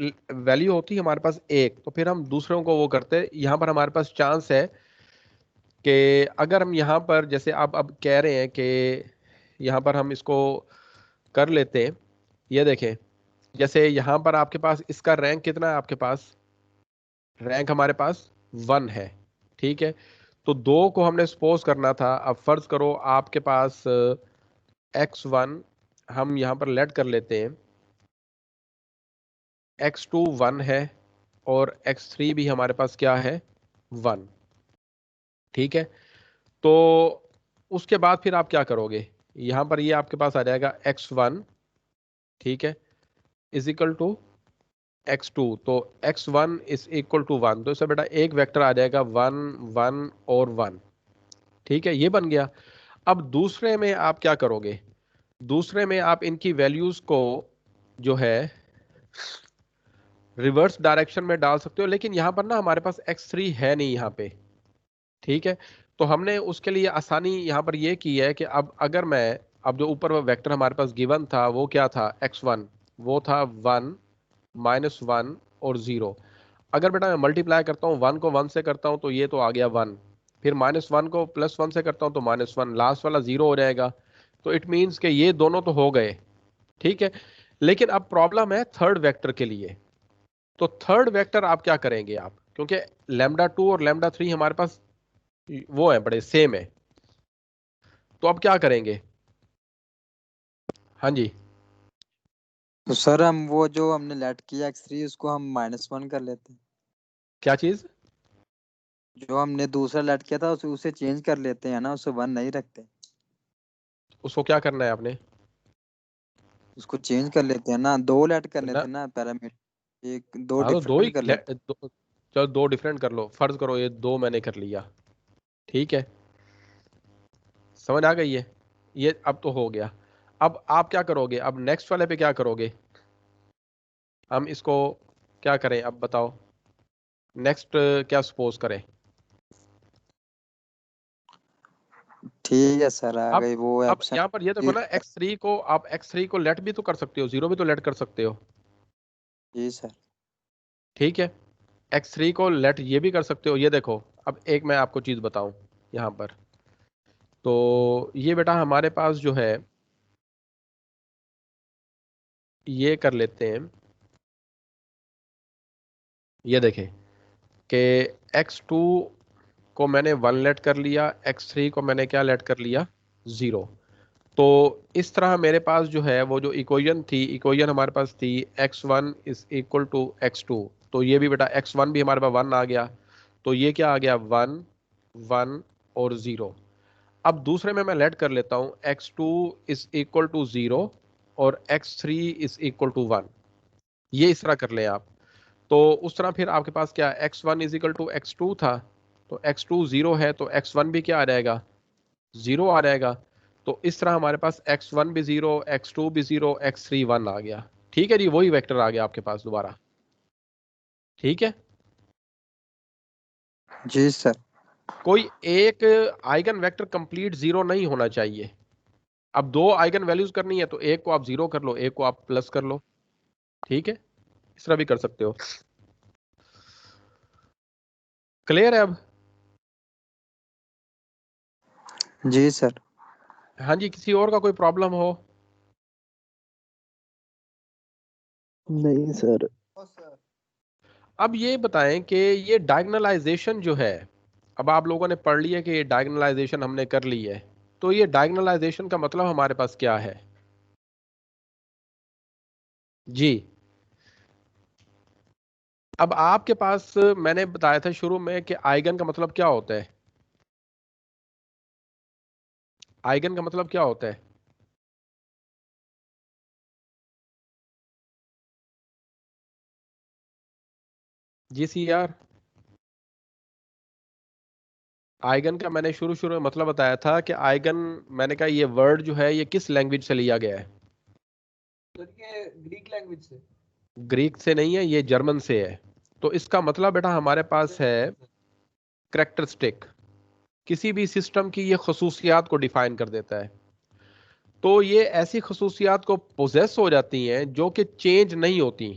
[SPEAKER 1] वैल्यू होती है हमारे पास एक तो फिर हम दूसरों को वो करते, यहाँ पर हमारे पास चांस है कि अगर हम यहाँ पर जैसे आप अब कह रहे हैं कि यहाँ पर हम इसको कर लेते हैं, ये देखें जैसे यहाँ पर आपके पास इसका रैंक कितना है, आपके पास रैंक हमारे पास 1 है, ठीक है, तो 2 को हमने सपोज करना था, अब फर्ज करो आपके पास x1 हम यहाँ पर लेट कर लेते हैं, x2 1 है और x3 भी हमारे पास क्या है 1, ठीक है, तो उसके बाद फिर आप क्या करोगे, यहाँ पर ये आपके पास आ जाएगा x1, ठीक है, इज इक्वल टू x2, तो x1 इज इक्वल टू 1, तो इससे बेटा एक वेक्टर आ जाएगा 1 1 और 1, ठीक है, ये बन गया। अब दूसरे में आप क्या करोगे, दूसरे में आप इनकी वैल्यूज को जो है रिवर्स डायरेक्शन में डाल सकते हो, लेकिन यहाँ पर ना हमारे पास x3 है नहीं यहाँ पे, ठीक है। तो हमने उसके लिए आसानी यहाँ पर ये की है कि अब अगर मैं, अब जो ऊपर वेक्टर हमारे पास गिवन था वो क्या था, x1, वो था 1, -1 और 0। अगर बेटा मैं मल्टीप्लाई करता हूँ 1 को 1 से करता हूँ तो ये तो आ गया 1, फिर -1 को +1 से करता हूँ तो -1, लास्ट वाला 0 हो जाएगा। तो इट मीन्स कि ये दोनों तो हो गए, ठीक है। लेकिन अब प्रॉब्लम है थर्ड वेक्टर के लिए। तो थर्ड वेक्टर आप क्या करेंगे आप, क्योंकि λ2 और λ3 हमारे पास वो है, बड़े सेम है, तो अब क्या करेंगे। हाँ जी,
[SPEAKER 2] तो सर हम वो जो हमने लेट किया x3 उसको हम -1 कर लेते हैं।
[SPEAKER 1] क्या चीज,
[SPEAKER 2] जो हमने दूसरा लेट किया था उसे चेंज कर लेते हैं ना, उसे 1 नहीं रखते।
[SPEAKER 1] उसको क्या करना है आपने,
[SPEAKER 2] उसको चेंज कर लेते हैं ना, 2 लेट करने
[SPEAKER 1] ना,
[SPEAKER 2] थे ना पैरामीटर, एक 2
[SPEAKER 1] हाँ तो दो ही
[SPEAKER 2] डिफरेंट कर लेते
[SPEAKER 1] चलो दो डिफरेंट कर लो, फर्ज करो ये दो मैंने कर लिया, ठीक है, समझ आ गई है, ये अब तो हो गया। अब आप क्या करोगे, अब नेक्स्ट वाले पे क्या करोगे, हम इसको क्या करें अब बताओ, नेक्स्ट क्या सपोज करें।
[SPEAKER 2] ठीक है सर, आ
[SPEAKER 1] अब
[SPEAKER 2] गई वो
[SPEAKER 1] अब
[SPEAKER 2] एब्सेंट
[SPEAKER 1] यहाँ पर ये देखो ना, x3 को आप x3 को लेट भी तो कर सकते हो, 0 भी तो लेट कर सकते हो,
[SPEAKER 2] जी सर।
[SPEAKER 1] ठीक है। x3 को लेट ये भी कर सकते हो, ये देखो। अब एक मैं आपको चीज बताऊं यहाँ पर, तो ये बेटा हमारे पास जो है, ये कर लेते हैं, ये देखें कि x2 को मैंने 1 लेट कर लिया, x3 को मैंने क्या लेट कर लिया, 0। तो इस तरह मेरे पास जो है वो जो इक्वेशन थी, इक्वेशन हमारे पास थी x1 is equal to x2, तो ये भी बेटा x1 भी हमारे पास 1 आ गया, तो ये क्या आ गया 1, 1 और 0। अब दूसरे में मैं लेट कर लेता हूँ x2 इज इक्वल टू 0 और x3 इज इक्वल टू 1, ये इस तरह कर लें आप। तो उस तरह फिर आपके पास क्या x1 is equal to x2 था, तो x2 0 है तो x1 भी क्या आ जाएगा, 0 आ जाएगा। तो इस तरह हमारे पास x1 भी 0, x2 भी 0, x3 1 आ गया, ठीक है जी, वही वेक्टर आ गया आपके पास दोबारा, ठीक है।
[SPEAKER 2] जी सर।
[SPEAKER 1] कोई एक आइगन वेक्टर कंप्लीट 0 नहीं होना चाहिए। अब दो आइगन वैल्यूज करनी है तो एक को आप 0 कर लो, एक को आप प्लस कर लो, ठीक है, इस तरह भी कर सकते हो। क्लियर है अब।
[SPEAKER 2] जी सर।
[SPEAKER 1] हाँ जी, किसी और का कोई प्रॉब्लम हो।
[SPEAKER 3] नहीं सर।
[SPEAKER 1] अब ये बताएं कि ये डायगनलाइजेशन जो है, अब आप लोगों ने पढ़ लिया कि ये डायगनलाइजेशन हमने कर ली है, तो ये डायगनलाइजेशन का मतलब हमारे पास क्या है जी। अब आपके पास मैंने बताया था शुरू में कि आइगन का मतलब क्या होता है, आइगन का मतलब क्या होता है जी सी आर। आइगन का मैंने शुरू शुरू में मतलब बताया था कि आइगन, मैंने कहा ये वर्ड जो है ये किस लैंग्वेज से लिया गया है,
[SPEAKER 4] सर ये ग्रीक लैंग्वेज से।
[SPEAKER 1] ग्रीक से नहीं है, ये जर्मन से है। तो इसका मतलब बेटा हमारे पास है करेक्टरिस्टिक, किसी भी सिस्टम की ये खसूसियात को डिफाइन कर देता है। तो ये ऐसी खसूसियात को पोजेस हो जाती हैं जो कि चेंज नहीं होती,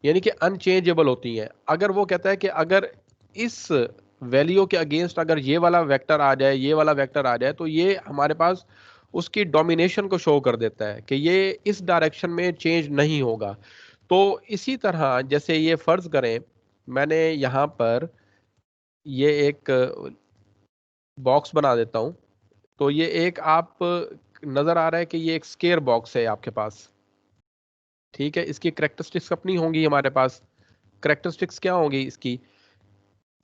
[SPEAKER 1] यानी कि अनचेंजेबल होती हैं। अगर वो कहता है कि अगर इस वैल्यू के अगेंस्ट अगर ये वाला वेक्टर आ जाए, ये वाला वेक्टर आ जाए, तो ये हमारे पास उसकी डोमिनेशन को शो कर देता है कि ये इस डायरेक्शन में चेंज नहीं होगा। तो इसी तरह जैसे ये फर्ज करें, मैंने यहाँ पर ये एक बॉक्स बना देता हूँ, तो ये एक आप नजर आ रहा है कि ये एक स्केयर बॉक्स है आपके पास, ठीक है। इसकी करेक्टरिस्टिक्स अपनी होंगी हमारे पास। करेक्टरिस्टिक्स क्या होंगी इसकी,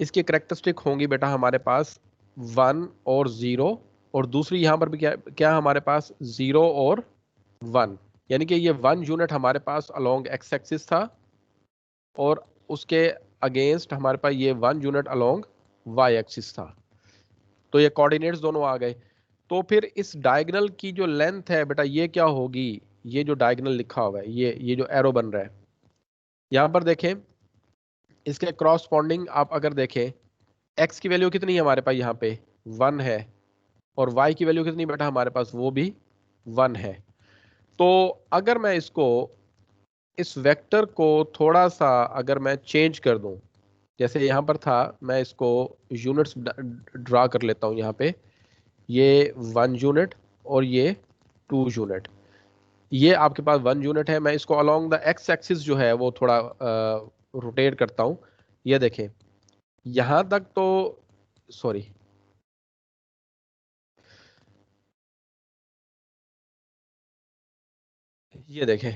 [SPEAKER 1] इसकी करेक्टरिस्टिक होंगी बेटा हमारे पास 1 और 0, और दूसरी यहाँ पर भी क्या क्या हमारे पास 0 और 1, यानी कि ये 1 यूनिट हमारे पास अलोंग एक्स एक्सिस था और उसके अगेंस्ट हमारे पास ये 1 यूनिट अलोंग वाई एक्सिस था। तो ये कोऑर्डिनेट्स दोनों आ गए। तो फिर इस डायगोनल की जो लेंथ है बेटा ये क्या होगी, ये जो डायगोनल लिखा हुआ है, ये जो एरो बन रहा है, यहाँ पर देखें, इसके क्रॉसपॉन्डिंग आप अगर देखें, x की वैल्यू कितनी है हमारे पास, यहाँ पे 1 है, और y की वैल्यू कितनी बेटा हमारे पास, वो भी 1 है। तो अगर मैं इसको, इस वेक्टर को थोड़ा सा अगर मैं चेंज कर दूं, जैसे यहाँ पर था, मैं इसको यूनिट्स ड्रा कर लेता हूँ यहाँ पे, ये 1 यूनिट और ये 2 यूनिट, ये आपके पास 1 यूनिट है। मैं इसको अलोंग द एक्स एक्सिस जो है वो थोड़ा रोटेट करता हूँ। ये देखें यहाँ तक तो, सॉरी, ये देखें,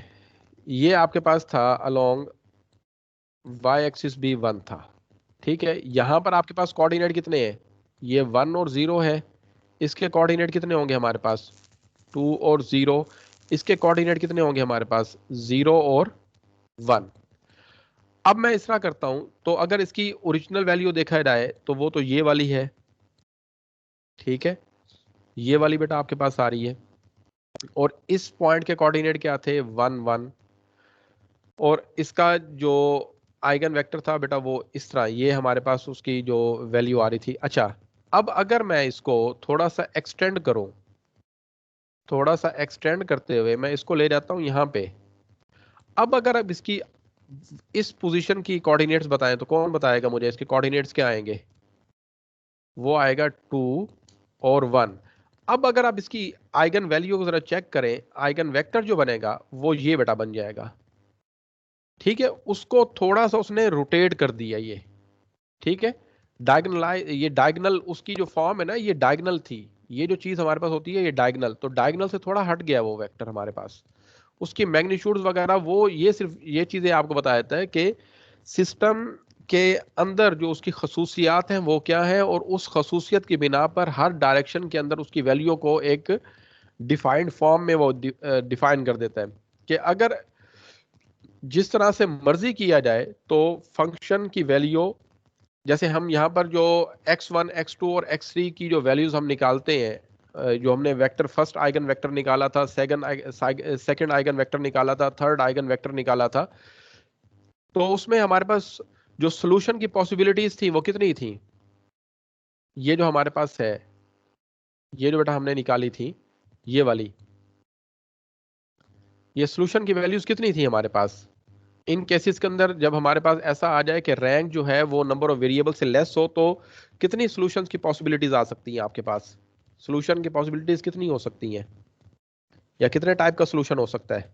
[SPEAKER 1] ये आपके पास था अलोंग वाई एक्सिस भी 1 था, ठीक है। यहाँ पर आपके पास कोऑर्डिनेट कितने हैं, ये 1 और 0 है, इसके कोऑर्डिनेट कितने होंगे हमारे पास, 2 और 0, इसके कोऑर्डिनेट कितने होंगे हमारे पास, 0 और 1। अब मैं इस तरह करता हूं, तो अगर इसकी ओरिजिनल वैल्यू देखा जाए तो वो तो ये वाली है, ठीक है, ये वाली बेटा आपके पास आ रही है, और इस पॉइंट के कोऑर्डिनेट क्या थे, 1 1, और इसका जो आइगन वेक्टर था बेटा वो इस तरह, ये हमारे पास उसकी जो वैल्यू आ रही थी। अच्छा, अब अगर मैं इसको थोड़ा सा एक्सटेंड करूं, थोड़ा सा एक्सटेंड करते हुए मैं इसको ले जाता हूं यहाँ पे, अब इसकी इस पोजीशन की कोऑर्डिनेट्स बताएं तो कौन बताएगा मुझे, इसके कोऑर्डिनेट्स क्या आएंगे, वो आएगा 2 और 1। अब अगर आप इसकी आइगन वैल्यू को जरा चेक करें, आइगन वेक्टर जो बनेगा वो ये बेटा बन जाएगा, ठीक है। उसको थोड़ा सा उसने रोटेट कर दिया ये, ठीक है, डायगनल, ये डायगनल उसकी जो फॉर्म है ना, ये डायगनल थी, ये जो चीज हमारे पास होती है ये डायगनल, तो डायगनल से थोड़ा हट गया वो वेक्टर हमारे पास, उसकी मैग्नीट्यूड्स वगैरह वो, ये सिर्फ ये चीजें आपको बता देता है कि सिस्टम के अंदर जो उसकी खसूसियात हैं वो क्या है, और उस खसूसियत की बिना पर हर डायरेक्शन के अंदर उसकी वैल्यू को एक डिफाइंड फॉर्म में वो डिफाइन कर देता है कि अगर जिस तरह से मर्जी किया जाए तो फंक्शन की वैल्यू, जैसे हम यहाँ पर जो x1 x2 और x3 की जो वैल्यूज हम निकालते हैं, जो हमने वेक्टर फर्स्ट आइगन वेक्टर निकाला था, सेकंड आइगन वेक्टर निकाला था, थर्ड आइगन वेक्टर निकाला था, तो उसमें हमारे पास जो सोल्यूशन की पॉसिबिलिटीज थी वो कितनी थी, ये जो हमारे पास है, ये जो बेटा हमने निकाली थी ये वाली, ये सोल्यूशन की वैल्यूज कितनी थी हमारे पास। इन केसेस के अंदर जब हमारे पास ऐसा आ जाए कि रैंक जो है वो नंबर ऑफ वेरिएबल से लेस हो, तो कितनी सॉल्यूशंस की पॉसिबिलिटीज आ सकती हैं आपके पास, सॉल्यूशन की पॉसिबिलिटीज कितनी हो सकती हैं, या कितने टाइप का सॉल्यूशन हो सकता है,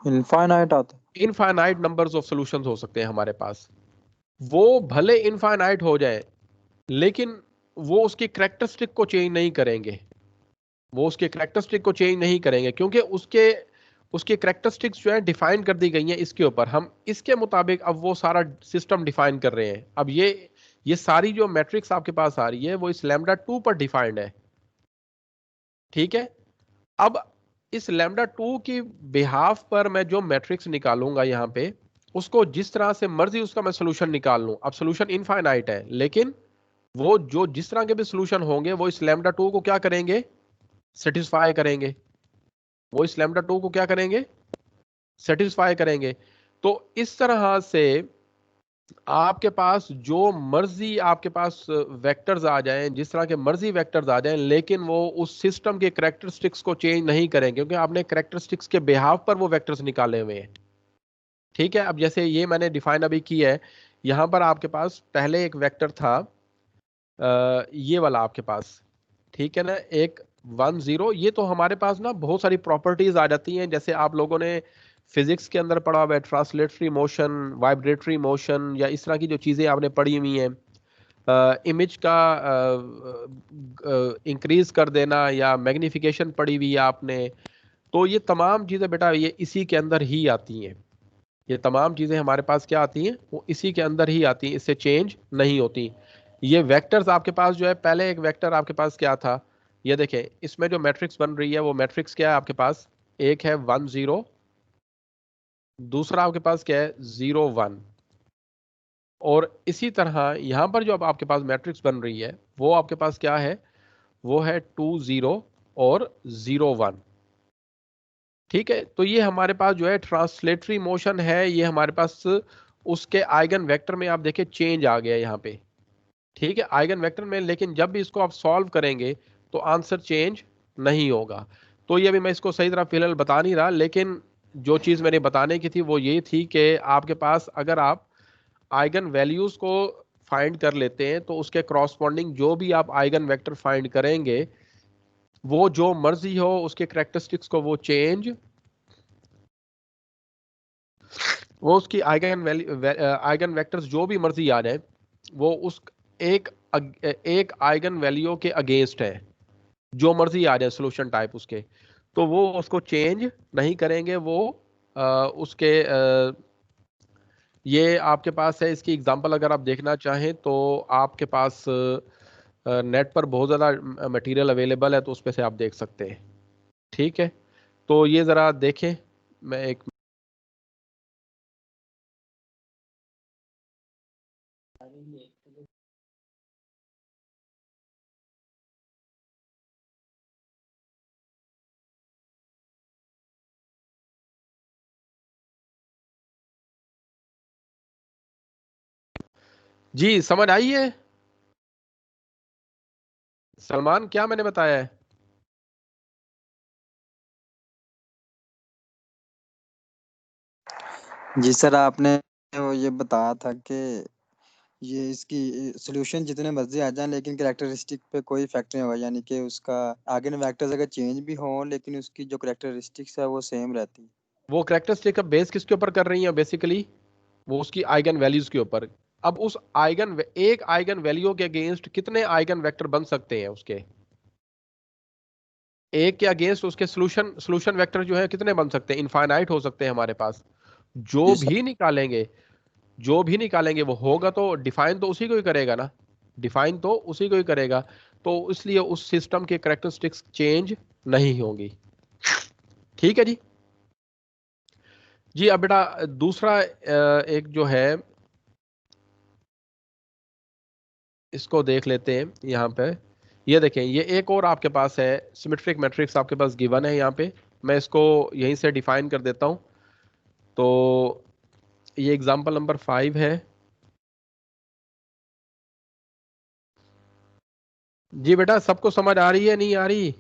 [SPEAKER 2] इनफाइनाइट आता है।
[SPEAKER 1] इनफाइनाइट नंबर्स ऑफ सॉल्यूशंस हो सकते हैं हमारे पास। वो भले इनफाइनाइट हो जाए लेकिन वो उसकी कैरेक्टरिस्टिक को चेंज नहीं करेंगे, वो उसके कैरेक्टरिस्टिक को चेंज नहीं करेंगे, क्योंकि उसके उसके कैरेक्टरिस्टिक्स जो है डिफाइन कर दी गई हैं इसके ऊपर, हम इसके मुताबिक अब वो सारा सिस्टम डिफाइन कर रहे हैं। अब ये सारी जो मैट्रिक्स आपके पास आ रही है वो इस लैम्डा 2 पर डिफाइंड है, ठीक है। अब इस लैम्डा 2 की बिहाफ पर मैं जो मैट्रिक्स निकालूंगा यहाँ पे, उसको जिस तरह से मर्जी उसका मैं सोल्यूशन निकाल लूं, अब सोल्यूशन इनफाइनाइट है, लेकिन वो जो जिस तरह के भी सोल्यूशन होंगे वो इस लैम्डा 2 को क्या करेंगे, सेटिस्फाई करेंगे, वो इस लैम्डा 2 को क्या करेंगे, सेटिस्फाई करेंगे। तो इस तरह से आपके पास जो मर्जी आपके पास वेक्टर्स आ जाएं, जिस तरह के मर्जी वेक्टर्स आ जाएं, लेकिन वो उस सिस्टम के कैरेक्टरिस्टिक्स को चेंज नहीं करेंगे, क्योंकि आपने कैरेक्टरिस्टिक्स के बिहाफ पर वो वेक्टर्स निकाले हुए हैं, ठीक है। अब जैसे ये मैंने डिफाइन अभी की है, यहां पर आपके पास पहले एक वेक्टर था, ये वाला आपके पास, ठीक है ना, एक 1 0, ये तो हमारे पास ना बहुत सारी प्रॉपर्टीज आ जाती हैं, जैसे आप लोगों ने फिजिक्स के अंदर पढ़ा हुआ है, ट्रांसलेटरी मोशन, वाइब्रेटरी मोशन, या इस तरह की जो चीज़ें आपने पढ़ी हुई हैं, इमेज का इंक्रीज कर देना या मैग्निफिकेशन पढ़ी हुई है आपने, तो ये तमाम चीज़ें बेटा ये इसी के अंदर ही आती हैं, ये तमाम चीज़ें हमारे पास क्या आती हैं, वो इसी के अंदर ही आती हैं, इससे चेंज नहीं होती। ये वेक्टर्स आपके पास जो है, पहले एक वेक्टर आपके पास क्या था, ये देखें, इसमें जो मैट्रिक्स बन रही है वो मैट्रिक्स क्या है आपके पास, एक है 1 0, दूसरा आपके पास क्या है 0 1, और इसी तरह यहाँ पर जो अब आपके पास मैट्रिक्स बन रही है वो आपके पास क्या है, वो है 2 0 और 0 1, ठीक है, तो ये हमारे पास जो है ट्रांसलेटरी मोशन है, ये हमारे पास उसके आइगन वेक्टर में आप देखिए चेंज आ गया यहाँ पे। ठीक है, आइगन वेक्टर में, लेकिन जब भी इसको आप सॉल्व करेंगे तो आंसर चेंज नहीं होगा। तो ये अभी मैं इसको सही तरह फिलहाल बता नहीं रहा, लेकिन जो चीज़ मैंने बताने की थी वो ये थी कि आपके पास अगर आप आइगन वैल्यूज को फाइंड कर लेते हैं तो उसके क्रॉसपॉन्डिंग जो भी आप आइगन वेक्टर फाइंड करेंगे वो जो मर्जी हो उसके करेक्टरिस्टिक्स को वो चेंज, वो उसकी आइगन वैल्यू आइगन वेक्टर्स जो भी मर्जी आ जाए वो उस एक एक आइगन वैल्यू के अगेंस्ट है, जो मर्जी आ जाए सोल्यूशन टाइप उसके, तो वो उसको चेंज नहीं करेंगे। वो उसके ये आपके पास है, इसकी एग्जांपल अगर आप देखना चाहें तो आपके पास नेट पर बहुत ज़्यादा मटेरियल अवेलेबल है, तो उस पे से आप देख सकते हैं। ठीक है, तो ये ज़रा देखें, मैं एक जी समझ आई है सलमान, क्या मैंने बताया है?
[SPEAKER 2] जी सर, आपने वो ये बताया था कि ये इसकी सॉल्यूशन जितने मर्जी आ जाए लेकिन कैरेक्टरिस्टिक पे कोई इफेक्ट नहीं होगा, यानी कि उसका आइगन वेक्टर्स अगर चेंज भी हो लेकिन उसकी जो कैरेक्टरिस्टिक्स है वो सेम रहती है।
[SPEAKER 1] वो कैरेक्टरिस्टिक का बेस किसके ऊपर कर रही है बेसिकली? वो उसकी आइगन वैल्यूज के ऊपर। अब उस एक आइगन वैल्यू के अगेंस्ट कितने आइगन वेक्टर बन सकते हैं उसके? एक के अगेंस्ट उसके सोल्यूशन वेक्टर जो है कितने बन सकते हैं? इनफाइनाइट हो सकते हैं हमारे पास। जो
[SPEAKER 2] जी सर।
[SPEAKER 1] भी निकालेंगे, जो भी निकालेंगे वो होगा तो डिफाइन तो उसी को ही करेगा ना, डिफाइन तो उसी को ही करेगा। तो इसलिए उस सिस्टम के कैरेक्टरिस्टिक्स चेंज नहीं होंगी। ठीक है जी। जी अब बेटा दूसरा एक जो है इसको देख लेते हैं यहाँ पे। ये देखें, ये एक और आपके पास है सिमेट्रिक मैट्रिक्स, आपके पास गिवन है यहाँ पे। मैं इसको यहीं से डिफाइन कर देता हूँ। तो ये एग्जांपल नंबर 5 है। जी बेटा सबको समझ आ रही है नहीं आ रही?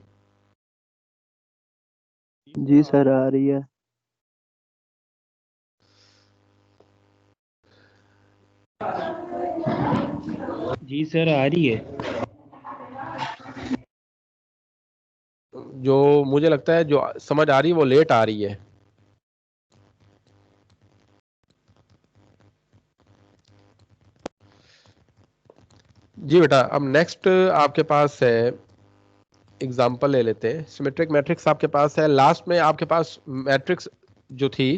[SPEAKER 3] जी सर आ रही है।
[SPEAKER 5] जी सर आ रही है।
[SPEAKER 1] जो मुझे लगता है जो समझ आ रही है वो लेट आ रही है। जी बेटा अब नेक्स्ट आपके पास है एग्जाम्पल ले लेते हैं। सिमेट्रिक मैट्रिक्स आपके पास है, लास्ट में आपके पास मैट्रिक्स जो थी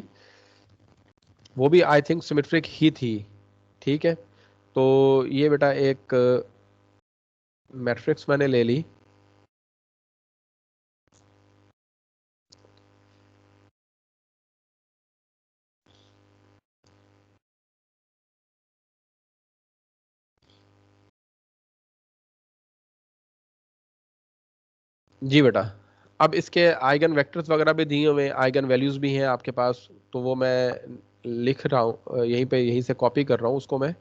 [SPEAKER 1] वो भी आई थिंक सिमेट्रिक ही थी। ठीक है, तो ये बेटा एक मैट्रिक्स मैंने ले ली। जी बेटा अब इसके आइगन वेक्टर्स वगैरह भी दिए हुए हैं, आइगन वैल्यूज भी हैं आपके पास, तो वो मैं लिख रहा हूँ यहीं पे, यहीं से कॉपी कर रहा हूँ उसको मैं।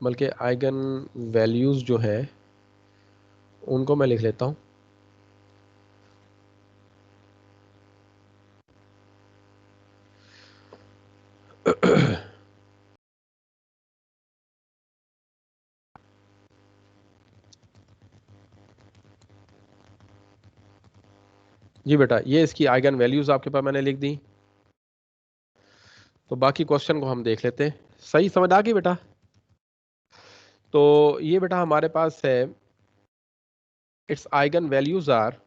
[SPEAKER 1] बल्कि आइगन वैल्यूज जो है उनको मैं लिख लेता हूँ। जी बेटा ये इसकी आइगन वैल्यूज आपके पास मैंने लिख दी। तो बाकी क्वेश्चन को हम देख लेते हैं। सही समझ आ गई बेटा? तो ये बेटा हमारे पास है its eigenvalues are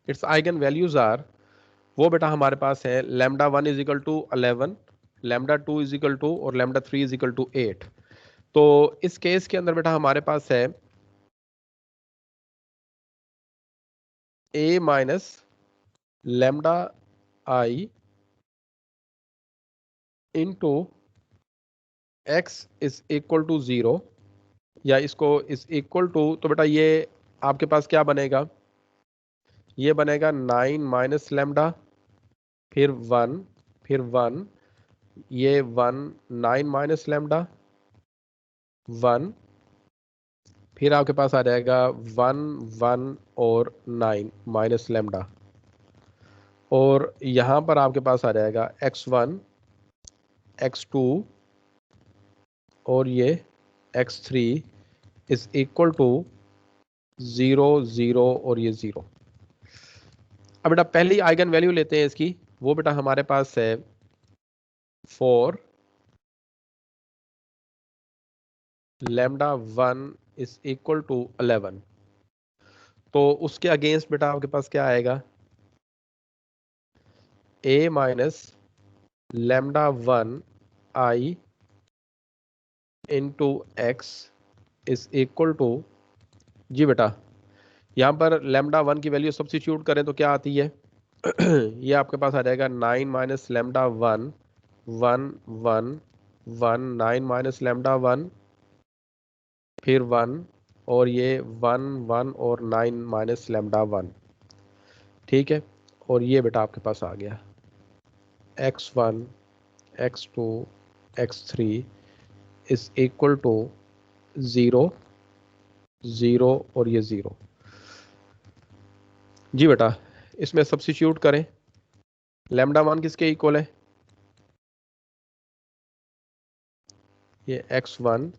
[SPEAKER 1] its eigenvalues are, वो बेटा हमारे पास है lambda 1 is equal to 11, lambda 2 is equal to और लैम्डा 3 इज इक्वल टू 8। तो इस केस के अंदर बेटा हमारे पास है A minus lambda I into X is equal to 0, या इसको इज इक्वल टू, तो बेटा ये आपके पास क्या बनेगा, ये बनेगा 9 माइनस लेमडा, फिर 1, फिर 1, ये 1, 9 माइनस लेमडा 1, फिर आपके पास आ जाएगा 1 1 और 9 माइनस लेमडा, और यहाँ पर आपके पास आ जाएगा x1 x2 और ये x3 इज इक्वल टू 0 0 और ये 0। अब बेटा पहली आइगन वैल्यू लेते हैं इसकी, वो बेटा हमारे पास है 4 लैम्डा 1 इज इक्वल टू 11। तो उसके अगेंस्ट बेटा आपके पास क्या आएगा, a minus lambda 1 I into X is equal to, जी बेटा यहाँ पर लैम्डा 1 की वैल्यू सब्स्टिट्यूट करें तो क्या आती है ये आपके पास आ जाएगा 9 माइनस लैम्डा 1 1 1 1 9 माइनस लैम्डा 1 फिर 1 और ये 1 1 और 9 माइनस लैम्डा 1, ठीक है। और ये बेटा आपके पास आ गया x1 x2 x3 is equal to 0 0 और ये 0। जी बेटा इसमें सब्स्टिट्यूट करें, लैम्डा 1 किसके इक्वल है, ये x1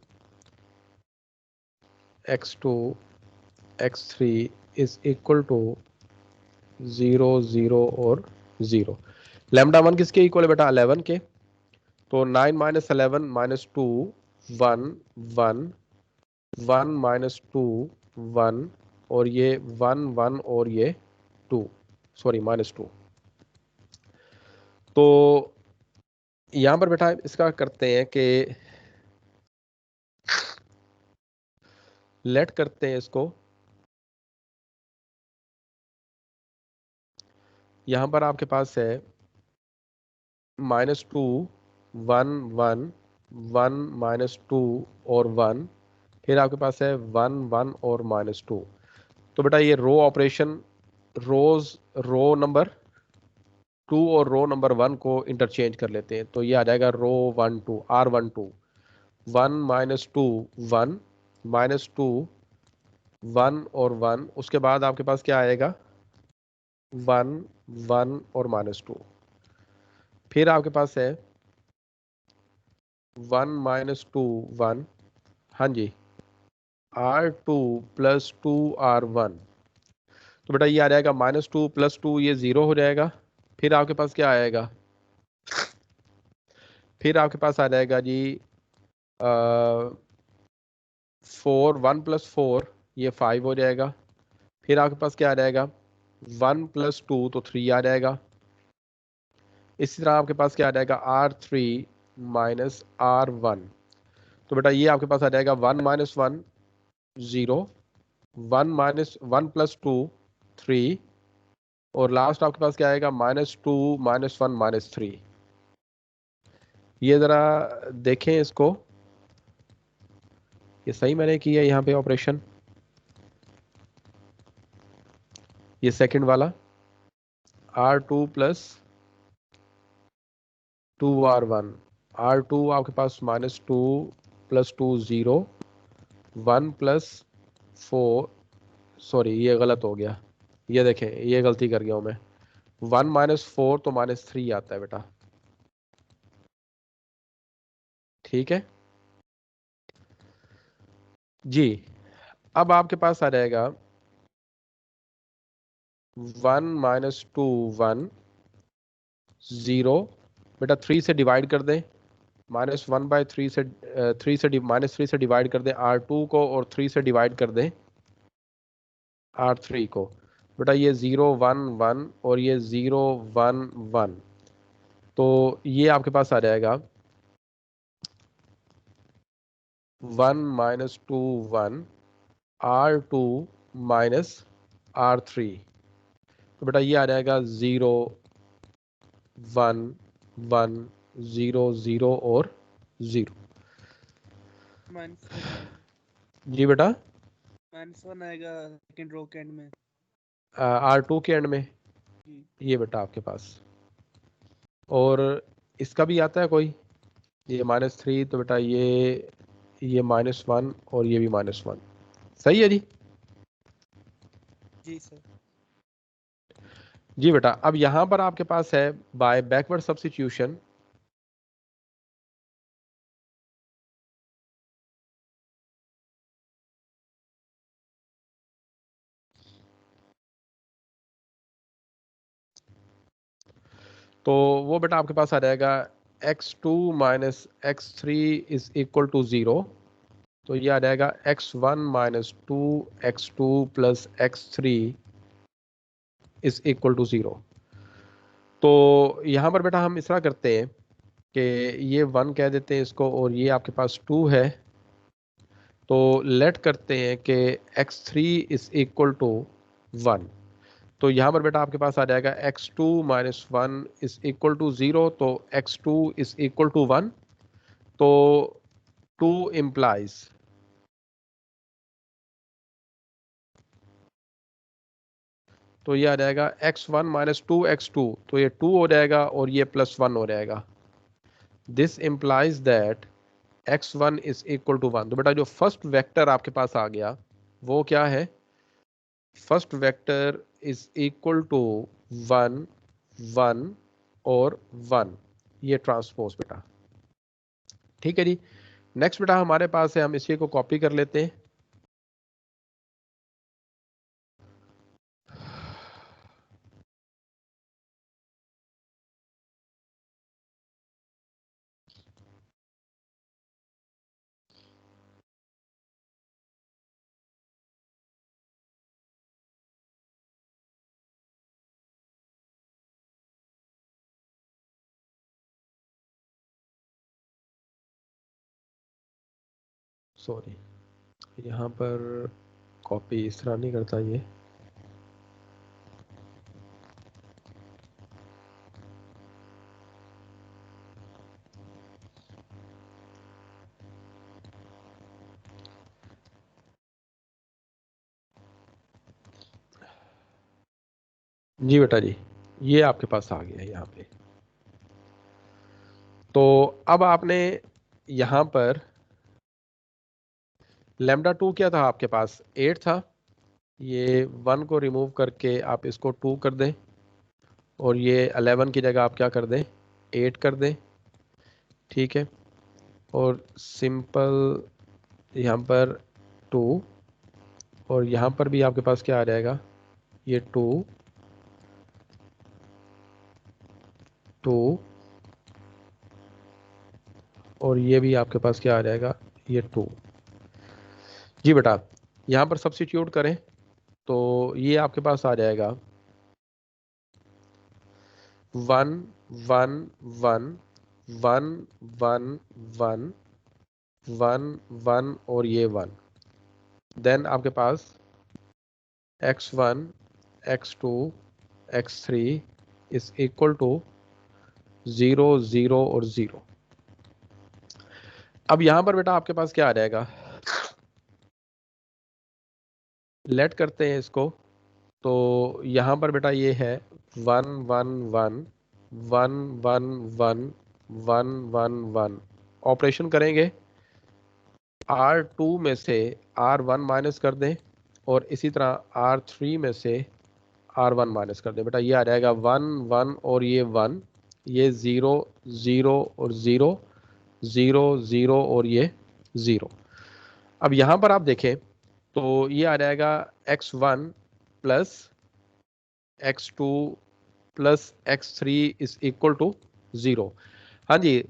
[SPEAKER 1] x2 x3 is equal to 0 0 और 0। लैम्डा 1 किसके इक्वल है बेटा 11 के, तो 9 माइनस 11 माइनस 2 1 1 1 माइनस 2 1 और ये 1 1 और ये 2, सॉरी माइनस 2। तो यहां पर बेटा इसका करते हैं कि लेट करते हैं इसको, यहां पर आपके पास है -2 1 1 1 -2 और 1, फिर आपके पास है 1 1 और -2। तो बेटा ये रो ऑपरेशन, रोज रो नंबर 2 और रो नंबर 1 को इंटरचेंज कर लेते हैं, तो ये आ जाएगा रो 1 2 R12 1 -2 1 -2 1 और 1, उसके बाद आपके पास क्या आएगा 1 1 और -2, फिर आपके पास है 1 -2 1, हाँ जी R2 + 2 R1, तो बेटा ये आ जाएगा -2 + 2 ये 0 हो जाएगा। फिर आपके पास क्या आएगा, फिर आपके पास आ जाएगा जी 4 1 + 4 ये 5 हो जाएगा। फिर आपके पास क्या आ जाएगा 1 + 2 तो 3 आ जाएगा। इसी तरह आपके पास क्या आ जाएगा R3 - R1, तो बेटा ये आपके पास आ जाएगा 1 - 1 0 1 - 1 + 2 3 और लास्ट आपके पास क्या आएगा -2 -1 -3। ये जरा देखें इसको, ये सही मैंने किया यहाँ पे ऑपरेशन, ये सेकंड वाला R2 + 2 R1, R2 आपके पास -2 + 2 0 1 + 4, सॉरी ये गलत हो गया, ये देखें ये गलती कर गया हूं मैं, 1 - 4 तो -3 आता है बेटा, ठीक है जी। अब आपके पास आ जाएगा 1 - 2 1 0, बेटा 3 से डिवाइड कर दें, -1/3 से 3 से -3 से डिवाइड कर दें R2 को और 3 से डिवाइड कर दें R3 को, बेटा ये 0 1 1 और ये 0 1 1, तो ये आपके पास आ जाएगा 1 - 2 1 R2 - R3, तो बेटा ये आ जाएगा 0 1 1 0 0 और 0।
[SPEAKER 6] -1 आएगा।
[SPEAKER 1] जी बेटा
[SPEAKER 6] -1 आएगा सेकंड रो के एंड में।
[SPEAKER 1] R2 के एंड में
[SPEAKER 6] जी
[SPEAKER 1] ये बेटा आपके पास। और इसका भी आता है कोई, ये -3, तो बेटा ये -1 और ये भी -1। सही है जी।
[SPEAKER 6] जी सर।
[SPEAKER 1] जी बेटा अब यहां पर आपके पास है बाय बैकवर्ड सब्स्टिट्यूशन तो वो बेटा आपके पास आ जाएगा x2 minus x3 is equal to 0। तो ये आ जाएगा x1 minus 2 x2 plus x3 is equal to 0। तो यहाँ पर बेटा हम इस तरह करते हैं कि ये 1 कह देते हैं इसको, और ये आपके पास 2 है, तो लेट करते हैं कि x3 इज इक्वल टू 1। तो यहाँ पर बेटा आपके पास आ जाएगा x2 minus 1 is equal to 0, तो x2 इज इक्वल टू 1। तो 2 इम्प्लाइज तो ये आ जाएगा x1 माइनस 2x2, तो ये 2 हो जाएगा और ये +1 हो जाएगा। This implies that x1 is equal to 1। तो बेटा जो फर्स्ट वेक्टर आपके पास आ गया वो क्या है, first vector is equal to 1 1 और 1, ये ट्रांसपोज बेटा। ठीक है जी। नेक्स्ट बेटा हमारे पास है, हम इसी को कॉपी कर लेते हैं। सॉरी, यहाँ पर कॉपी इस तरह नहीं करता ये। जी बेटा जी, ये आपके पास आ गया है यहाँ पे। तो अब आपने यहाँ पर λ2 क्या था आपके पास, 8 था। ये 1 को रिमूव करके आप इसको 2 कर दें, और ये 11 की जगह आप क्या कर दें, 8 कर दें। ठीक है, और सिंपल यहाँ पर 2, और यहाँ पर भी आपके पास क्या आ जाएगा, ये 2 2, और ये भी आपके पास क्या आ जाएगा, ये 2। जी बेटा यहाँ पर सब्स्टिट्यूट करें तो ये आपके पास आ जाएगा 1 1 1 1 1 1 1 1 और ये 1। देन आपके पास x1 x2 x3 is equal to 0 0 और 0। अब यहां पर बेटा आपके पास क्या आ जाएगा, लेट करते हैं इसको। तो यहां पर बेटा ये है 1 1 1 1 1 1 1 1 1। ऑपरेशन करेंगे, R2 में से R1 माइनस कर दें, और इसी तरह R3 में से R1 माइनस कर दें। बेटा ये आ जाएगा 1 1 और ये 1, ये 0 0 और 0 0 0 और ये 0। अब यहाँ पर आप देखें तो ये आ जाएगा x1 plus x2 plus x3 is equal to 0। हाँ जी,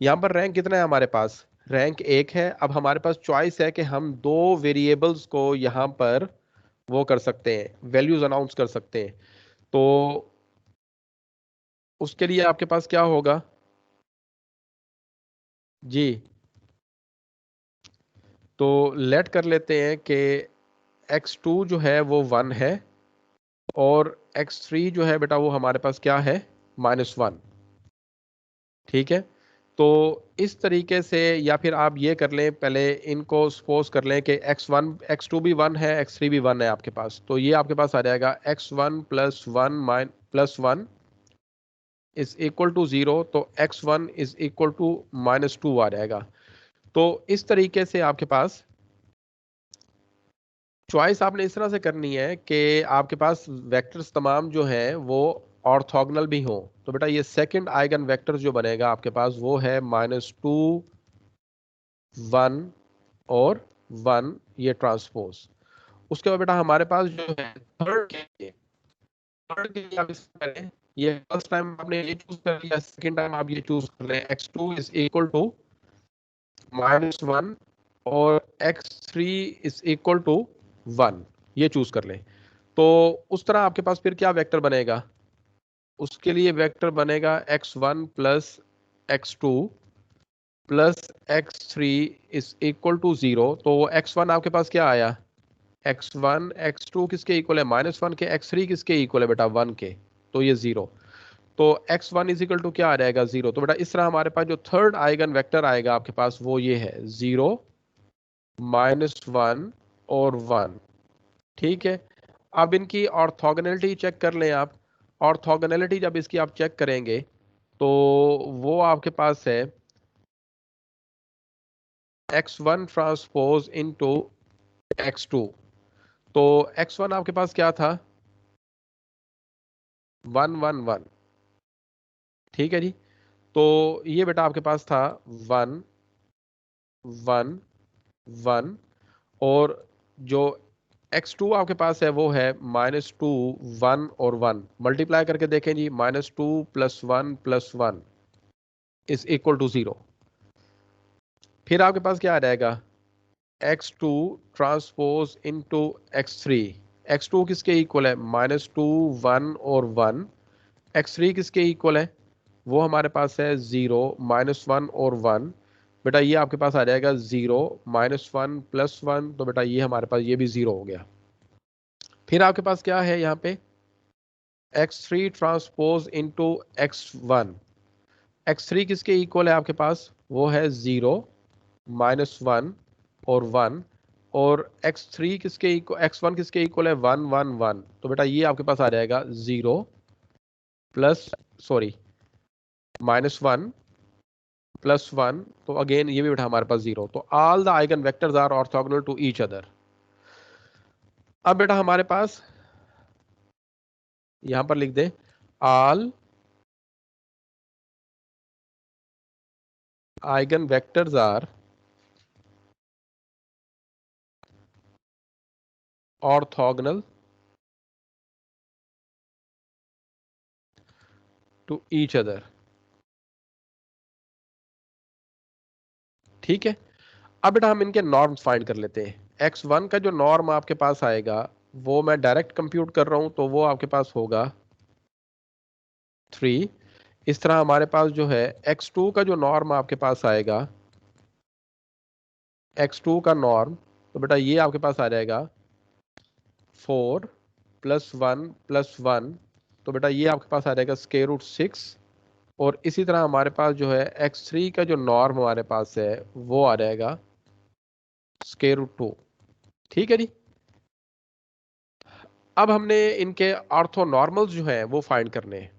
[SPEAKER 1] यहाँ पर रैंक कितना है हमारे पास, रैंक 1 है। अब हमारे पास चॉइस है कि हम 2 वेरिएबल्स को यहाँ पर वो कर सकते हैं, वैल्यूज अनाउंस कर सकते हैं। तो उसके लिए आपके पास क्या होगा जी, तो लेट कर लेते हैं कि x2 जो है वो 1 है, और x3 जो है बेटा वो हमारे पास क्या है, -1। ठीक है, तो इस तरीके से, या फिर आप ये कर लें, पहले इनको सपोज कर लें कि x1 x2 भी 1 है, x3 भी 1 है आपके पास, तो ये आपके पास आ जाएगा x1 + 1 इज इक्वल टू 0, तो x1 इज इक्वल टू -2 आ जाएगा। तो इस तरीके से आपके पास चॉइस आपने इस तरह से करनी है कि आपके पास वेक्टर्स तमाम जो हैं वो ऑर्थोगोनल भी हों। तो बेटा ये सेकंड आइगन वेक्टर जो बनेगा आपके पास वो है -2 1 और 1, ये ट्रांसपोज। उसके बाद बेटा हमारे पास जो है थर्ड के लिए आप इससे पहले ये फर्स्ट टाइम आपने ये चूज कर लिया, सेकंड टाइम आप ये चूज कर लें, x2 इज इक्वल टू -1 और x3 इज इक्वल टू 1, ये चूज कर लें। तो उस तरह आपके पास फिर क्या वेक्टर बनेगा, उसके लिए वेक्टर बनेगा x1 + x2 + x3 is equal to 0। तो वो x1 आपके पास क्या आया, x1 x2 किसके इक्वल है, -1 के, x3 किसके इक्वल है बेटा 1 के, तो ये 0। तो x1 इज इक्वल टू क्या आ जाएगा 0। तो बेटा इस तरह हमारे पास जो थर्ड आइगन वेक्टर आएगा आपके पास वो ये है 0 -1 और 1। ठीक है, अब इनकी ऑर्थोगोनैलिटी चेक कर लें आप। ऑर्थोगोनैलिटी जब इसकी आप चेक करेंगे तो वो आपके पास है x1 ट्रांसपोज इनटू x2। तो x1 आपके पास क्या था, 1 1 1। ठीक है जी, तो ये बेटा आपके पास था 1 1 1, और जो x2 आपके पास है वो है -2 1 और 1। मल्टीप्लाई करके देखें जी, -2 + 1 + 1 इज इक्वल टू 0। फिर आपके पास क्या आ जाएगा, x2 transpose into x3। x2 किसके इक्वल है, -2 1 और 1। x3 किसके इक्वल है, वो हमारे पास है 0 -1 और 1। बेटा ये आपके पास आ जाएगा 0 -1 + 1, तो बेटा ये हमारे पास ये भी 0 हो गया। फिर आपके पास क्या है यहाँ पे, x3 transpose into x1। x3 किसके इक्वल है आपके पास, वो है 0 -1 और 1, और x3 किसके इक्वल, x1 किसके इक्वल है 1 1 1। तो बेटा ये आपके पास आ जाएगा 0 प्लस -1 + 1, तो अगेन ये भी बेटा हमारे पास 0। तो all the eigenvectors are orthogonal to each other. अब बेटा हमारे पास यहां पर लिख दे all eigenvectors are orthogonal to each other. ठीक है, अब बेटा हम इनके नॉर्म्स फाइंड कर लेते हैं। x1 का जो नॉर्म आपके पास आएगा वो मैं डायरेक्ट कंप्यूट कर रहा हूं, तो वो आपके पास होगा 3। इस तरह हमारे पास जो है x2 का जो नॉर्म आपके पास आएगा, x2 का नॉर्म, तो बेटा ये आपके पास आ जाएगा 4 + 1 + 1, तो बेटा ये आपके पास आ जाएगा √6। और इसी तरह हमारे पास जो है x3 का जो नॉर्म हमारे पास है वो आ जाएगा √2। ठीक है जी, अब हमने इनके ऑर्थोनॉर्मल्स जो है वो फाइंड करने हैं।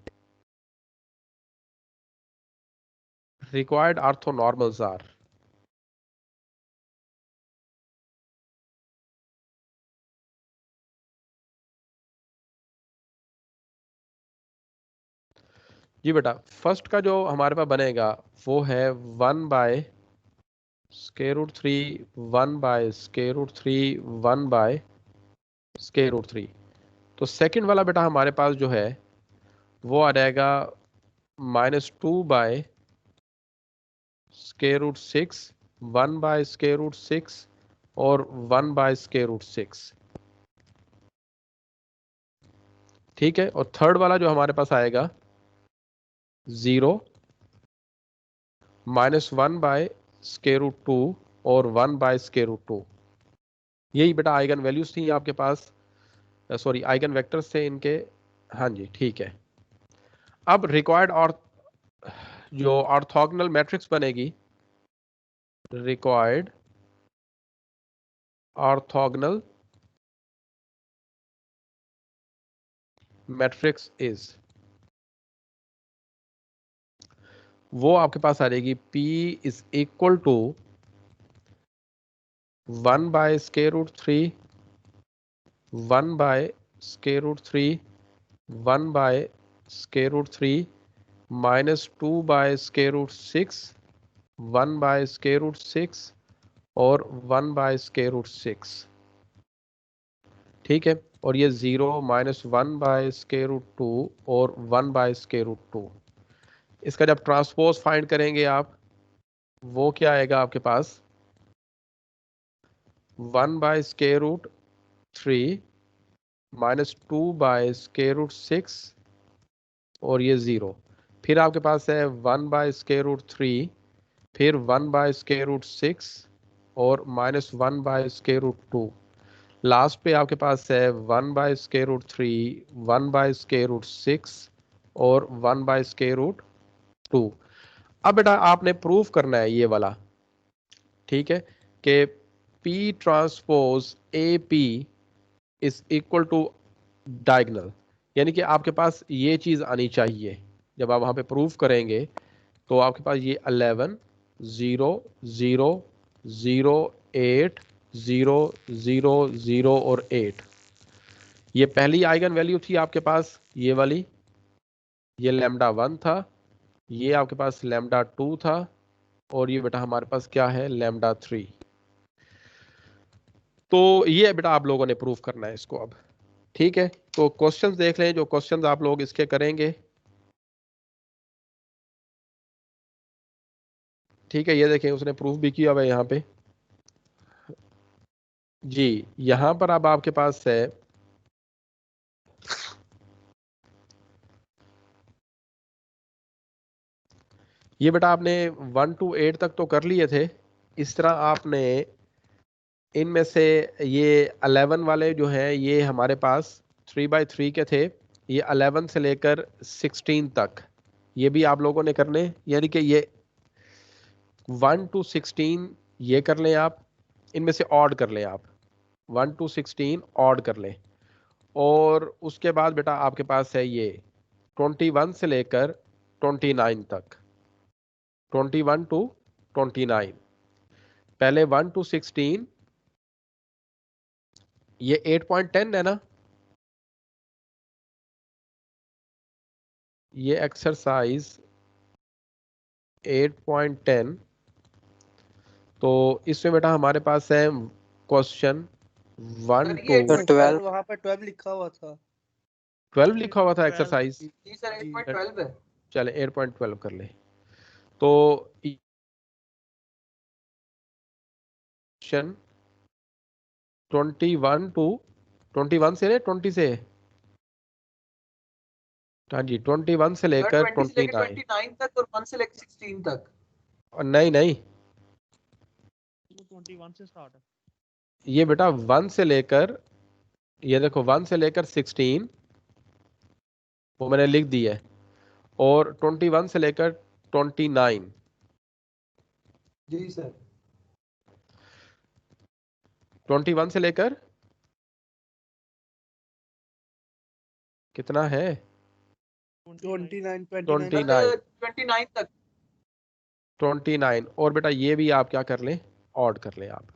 [SPEAKER 1] रिक्वायर्ड ऑर्थोनॉर्मल्स आर, जी बेटा फर्स्ट का जो हमारे पास बनेगा वो है 1/√3 1/√3 1/√3। तो सेकंड वाला बेटा हमारे पास जो है वो आ जाएगा -2/√6 1/√6 और 1/√6। ठीक है, और थर्ड वाला जो हमारे पास आएगा 0 -1/√2 और 1/√2। यही बेटा आइगन वैल्यूज थी आपके पास। सॉरी आइगन वेक्टर्स थे इनके। हाँ जी ठीक है। अब रिक्वायर्ड और जो ऑर्थोगोनल मैट्रिक्स बनेगी, रिक्वायर्ड ऑर्थोगोनल मैट्रिक्स इज, वो आपके पास आ जाएगी P is equal to 1/√3, 1/√3, 1/√3 minus 2/√6, 1/√6 और 1/√6। ठीक है, और ये 0 माइनस 1/√2 और 1/√2। इसका जब ट्रांसपोज फाइंड करेंगे आप, वो क्या आएगा आपके पास 1/√3 माइनस 2/√6 और ये 0। फिर आपके पास है 1/√3, फिर 1/√6 और माइनस 1/√2। लास्ट पे आपके पास है 1/√3, 1/√6 और 1/√2। अब बेटा आपने प्रूफ करना है ये वाला, ठीक है, कि P transpose AP is equal to diagonal, यानी कि आपके पास ये चीज आनी चाहिए। जब आप वहां पे प्रूफ करेंगे तो आपके पास ये 11 0 0 0 8 0 0 0 और 8, ये पहली आइगन वैल्यू थी आपके पास, ये वाली, ये λ1 था, ये आपके पास λ2 था, और ये बेटा हमारे पास क्या है λ3। तो ये बेटा आप लोगों ने प्रूफ करना है इसको अब। ठीक है, तो क्वेश्चंस देख लें, जो क्वेश्चंस आप लोग इसके करेंगे। ठीक है, ये देखें उसने प्रूफ भी किया हुआ है यहाँ पे जी। यहां पर अब आपके पास है ये बेटा आपने 1 to 8 तक तो कर लिए थे। इस तरह आपने इनमें से ये 11 वाले जो हैं ये हमारे पास 3/3 के थे, ये 11 से लेकर 16 तक ये भी आप लोगों ने करने, यानी कि ये 1 to 16 ये कर लें आप, इनमें से ऑड कर लें आप, 1 to 16 ऑड कर लें। और उसके बाद बेटा आपके पास है ये 21 से लेकर 29 तक, 21 to 29। पहले 1 to 16 ये 8.10 है ना, ये एक्सरसाइज 8.10। तो इसमें बेटा हमारे पास है क्वेश्चन 1
[SPEAKER 4] सर ये
[SPEAKER 1] to
[SPEAKER 2] तो 12
[SPEAKER 6] वहाँ पर 12 लिखा हुआ था।
[SPEAKER 1] 12 लिखा हुआ था
[SPEAKER 6] 12
[SPEAKER 1] एक्सरसाइज।
[SPEAKER 4] जी सर 8.12 है।
[SPEAKER 1] चले 8.12 कर ले। तो क्वेश्चन 21 to 21 से 20 से, हाँ जी 21 से
[SPEAKER 4] सर
[SPEAKER 1] लेकर
[SPEAKER 4] 20 से लेकर
[SPEAKER 1] 29।
[SPEAKER 4] 29 तक और 1 से लेकर 16 तक।
[SPEAKER 1] और नहीं नहीं,
[SPEAKER 6] 21 से स्टार्ट है।
[SPEAKER 1] ये बेटा 1 से लेकर, ये देखो 1 से लेकर 16 वो मैंने लिख दी है, और 21 से लेकर 29।
[SPEAKER 4] जी सर
[SPEAKER 1] 21 से लेकर कितना है
[SPEAKER 6] 29
[SPEAKER 1] 29
[SPEAKER 4] 29 तक।
[SPEAKER 1] 29। और बेटा ये भी आप क्या कर लें, ऑड कर लें आप।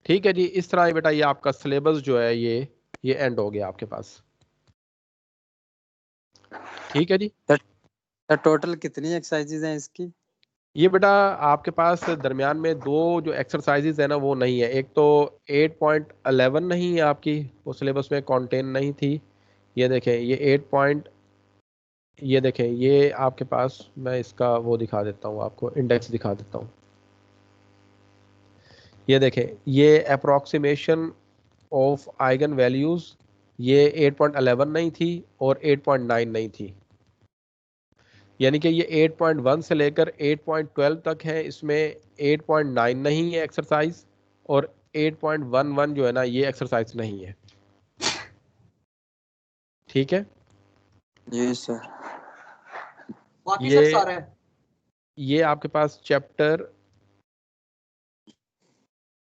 [SPEAKER 1] ठीक है जी, इस तरह बेटा ये आपका सिलेबस जो है ये एंड हो गया आपके पास। ठीक है जी,
[SPEAKER 2] टोटल कितनी एक्सरसाइजेज हैं इसकी?
[SPEAKER 1] ये बेटा आपके पास दरमियान में दो जो एक्सरसाइजेज है ना वो नहीं है। एक तो 8.11 नहीं है आपकी, वो सिलेबस में कंटेन नहीं थी। ये देखें ये 8 ये देखें ये आपके पास, मैं इसका वो दिखा देता हूँ आपको, इंडेक्स दिखा देता हूँ। ये देखें ये अप्रोक्सीमेशन ऑफ आइगन वैल्यूज, ये 8.11 नहीं थी और 8.9 नहीं थी, यानी कि ये 8.1 से लेकर 8.12 तक है, इसमें 8.9 नहीं है एक्सरसाइज, और 8.11 जो है ना ये एक्सरसाइज नहीं है। ठीक है,
[SPEAKER 2] जी सर।
[SPEAKER 4] बाकी
[SPEAKER 1] ये
[SPEAKER 4] सर सारा है।
[SPEAKER 1] ये आपके पास चैप्टर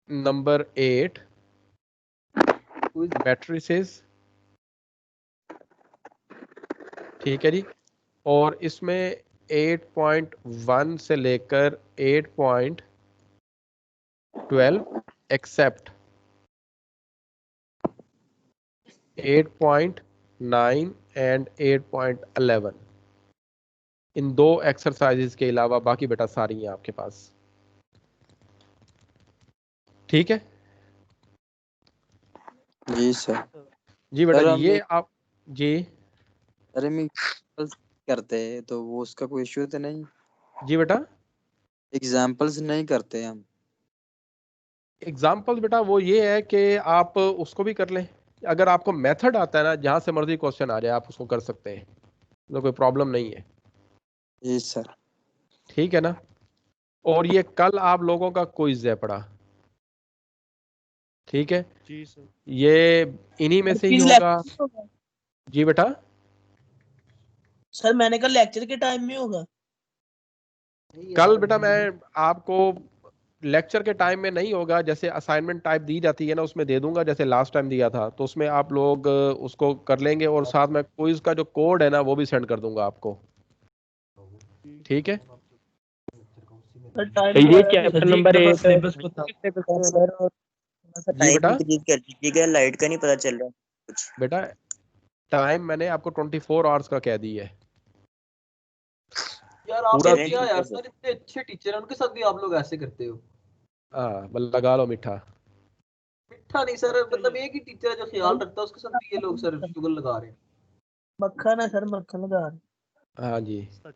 [SPEAKER 1] नंबर 8 मैट्रिसेस, ठीक है जी। और इसमें 8.1 से लेकर 8.12 एक्सेप्ट 8.9 एंड 8.11, इन 2 एक्सरसाइजेस के अलावा बाकी बेटा सारी हैं आपके पास। ठीक है
[SPEAKER 2] जी सर।
[SPEAKER 1] जी बेटा
[SPEAKER 2] सर
[SPEAKER 1] जी,
[SPEAKER 2] हम
[SPEAKER 1] ये आप जी
[SPEAKER 2] अरे मैं करते हैं तो वो उसका कोई इश्यू तो नहीं?
[SPEAKER 1] जी बेटा,
[SPEAKER 2] एग्जाम्पल्स नहीं करते हम।
[SPEAKER 1] एग्जाम्पल बेटा वो ये है कि आप उसको भी कर लें। अगर आपको मेथड आता है ना, जहां से मर्जी क्वेश्चन आ जाए आप उसको कर सकते हैं, तो कोई प्रॉब्लम नहीं है।
[SPEAKER 2] जी सर।
[SPEAKER 1] ठीक है ना। और ये कल आप लोगों का क्विज है पड़ा, ठीक है,
[SPEAKER 6] जी सर।
[SPEAKER 1] ये इन्हीं में से ही होगा। जी बेटा,
[SPEAKER 7] सर मैंने कहा लेक्चर के टाइम में होगा।
[SPEAKER 1] कल बेटा मैं आपको लेक्चर के टाइम में नहीं होगा, जैसे असाइनमेंट टाइप दी जाती है ना उसमें दे दूंगा, जैसे लास्ट टाइम दिया था, तो उसमें आप लोग उसको कर लेंगे, और साथ में क्विज का जो कोड है ना वो भी सेंड कर दूंगा आपको। ठीक है
[SPEAKER 5] तो ये चैप्टर नंबर 8
[SPEAKER 7] सिलेबस बता सर, और
[SPEAKER 1] जी
[SPEAKER 8] टाइम
[SPEAKER 1] बेटा।
[SPEAKER 8] इंक्रीज कर दीजिएगा, लाइट का नहीं पता चल रहा कुछ।
[SPEAKER 1] बेटा टाइम मैंने आपको 24 आवर्स का कह दी है
[SPEAKER 4] यार आप
[SPEAKER 1] पूरा।
[SPEAKER 4] तो
[SPEAKER 8] चलें
[SPEAKER 4] क्या
[SPEAKER 8] ठीक है
[SPEAKER 4] यार
[SPEAKER 8] सर।
[SPEAKER 4] सर, इतने अच्छे टीचर हैं, उनके साथ भी आप लोग ऐसे करते हो।
[SPEAKER 1] हाँ लगा लो मीठा।
[SPEAKER 4] मिठा नहीं सर, मतलब एक ही टीचर है जो ख्याल रखता है, उसके साथ भी ये लोग सर शुगर लगा रहे हैं।
[SPEAKER 7] मक्खन है सर, मक्खन लगा रहे हैं।
[SPEAKER 1] हाँ जी
[SPEAKER 6] सच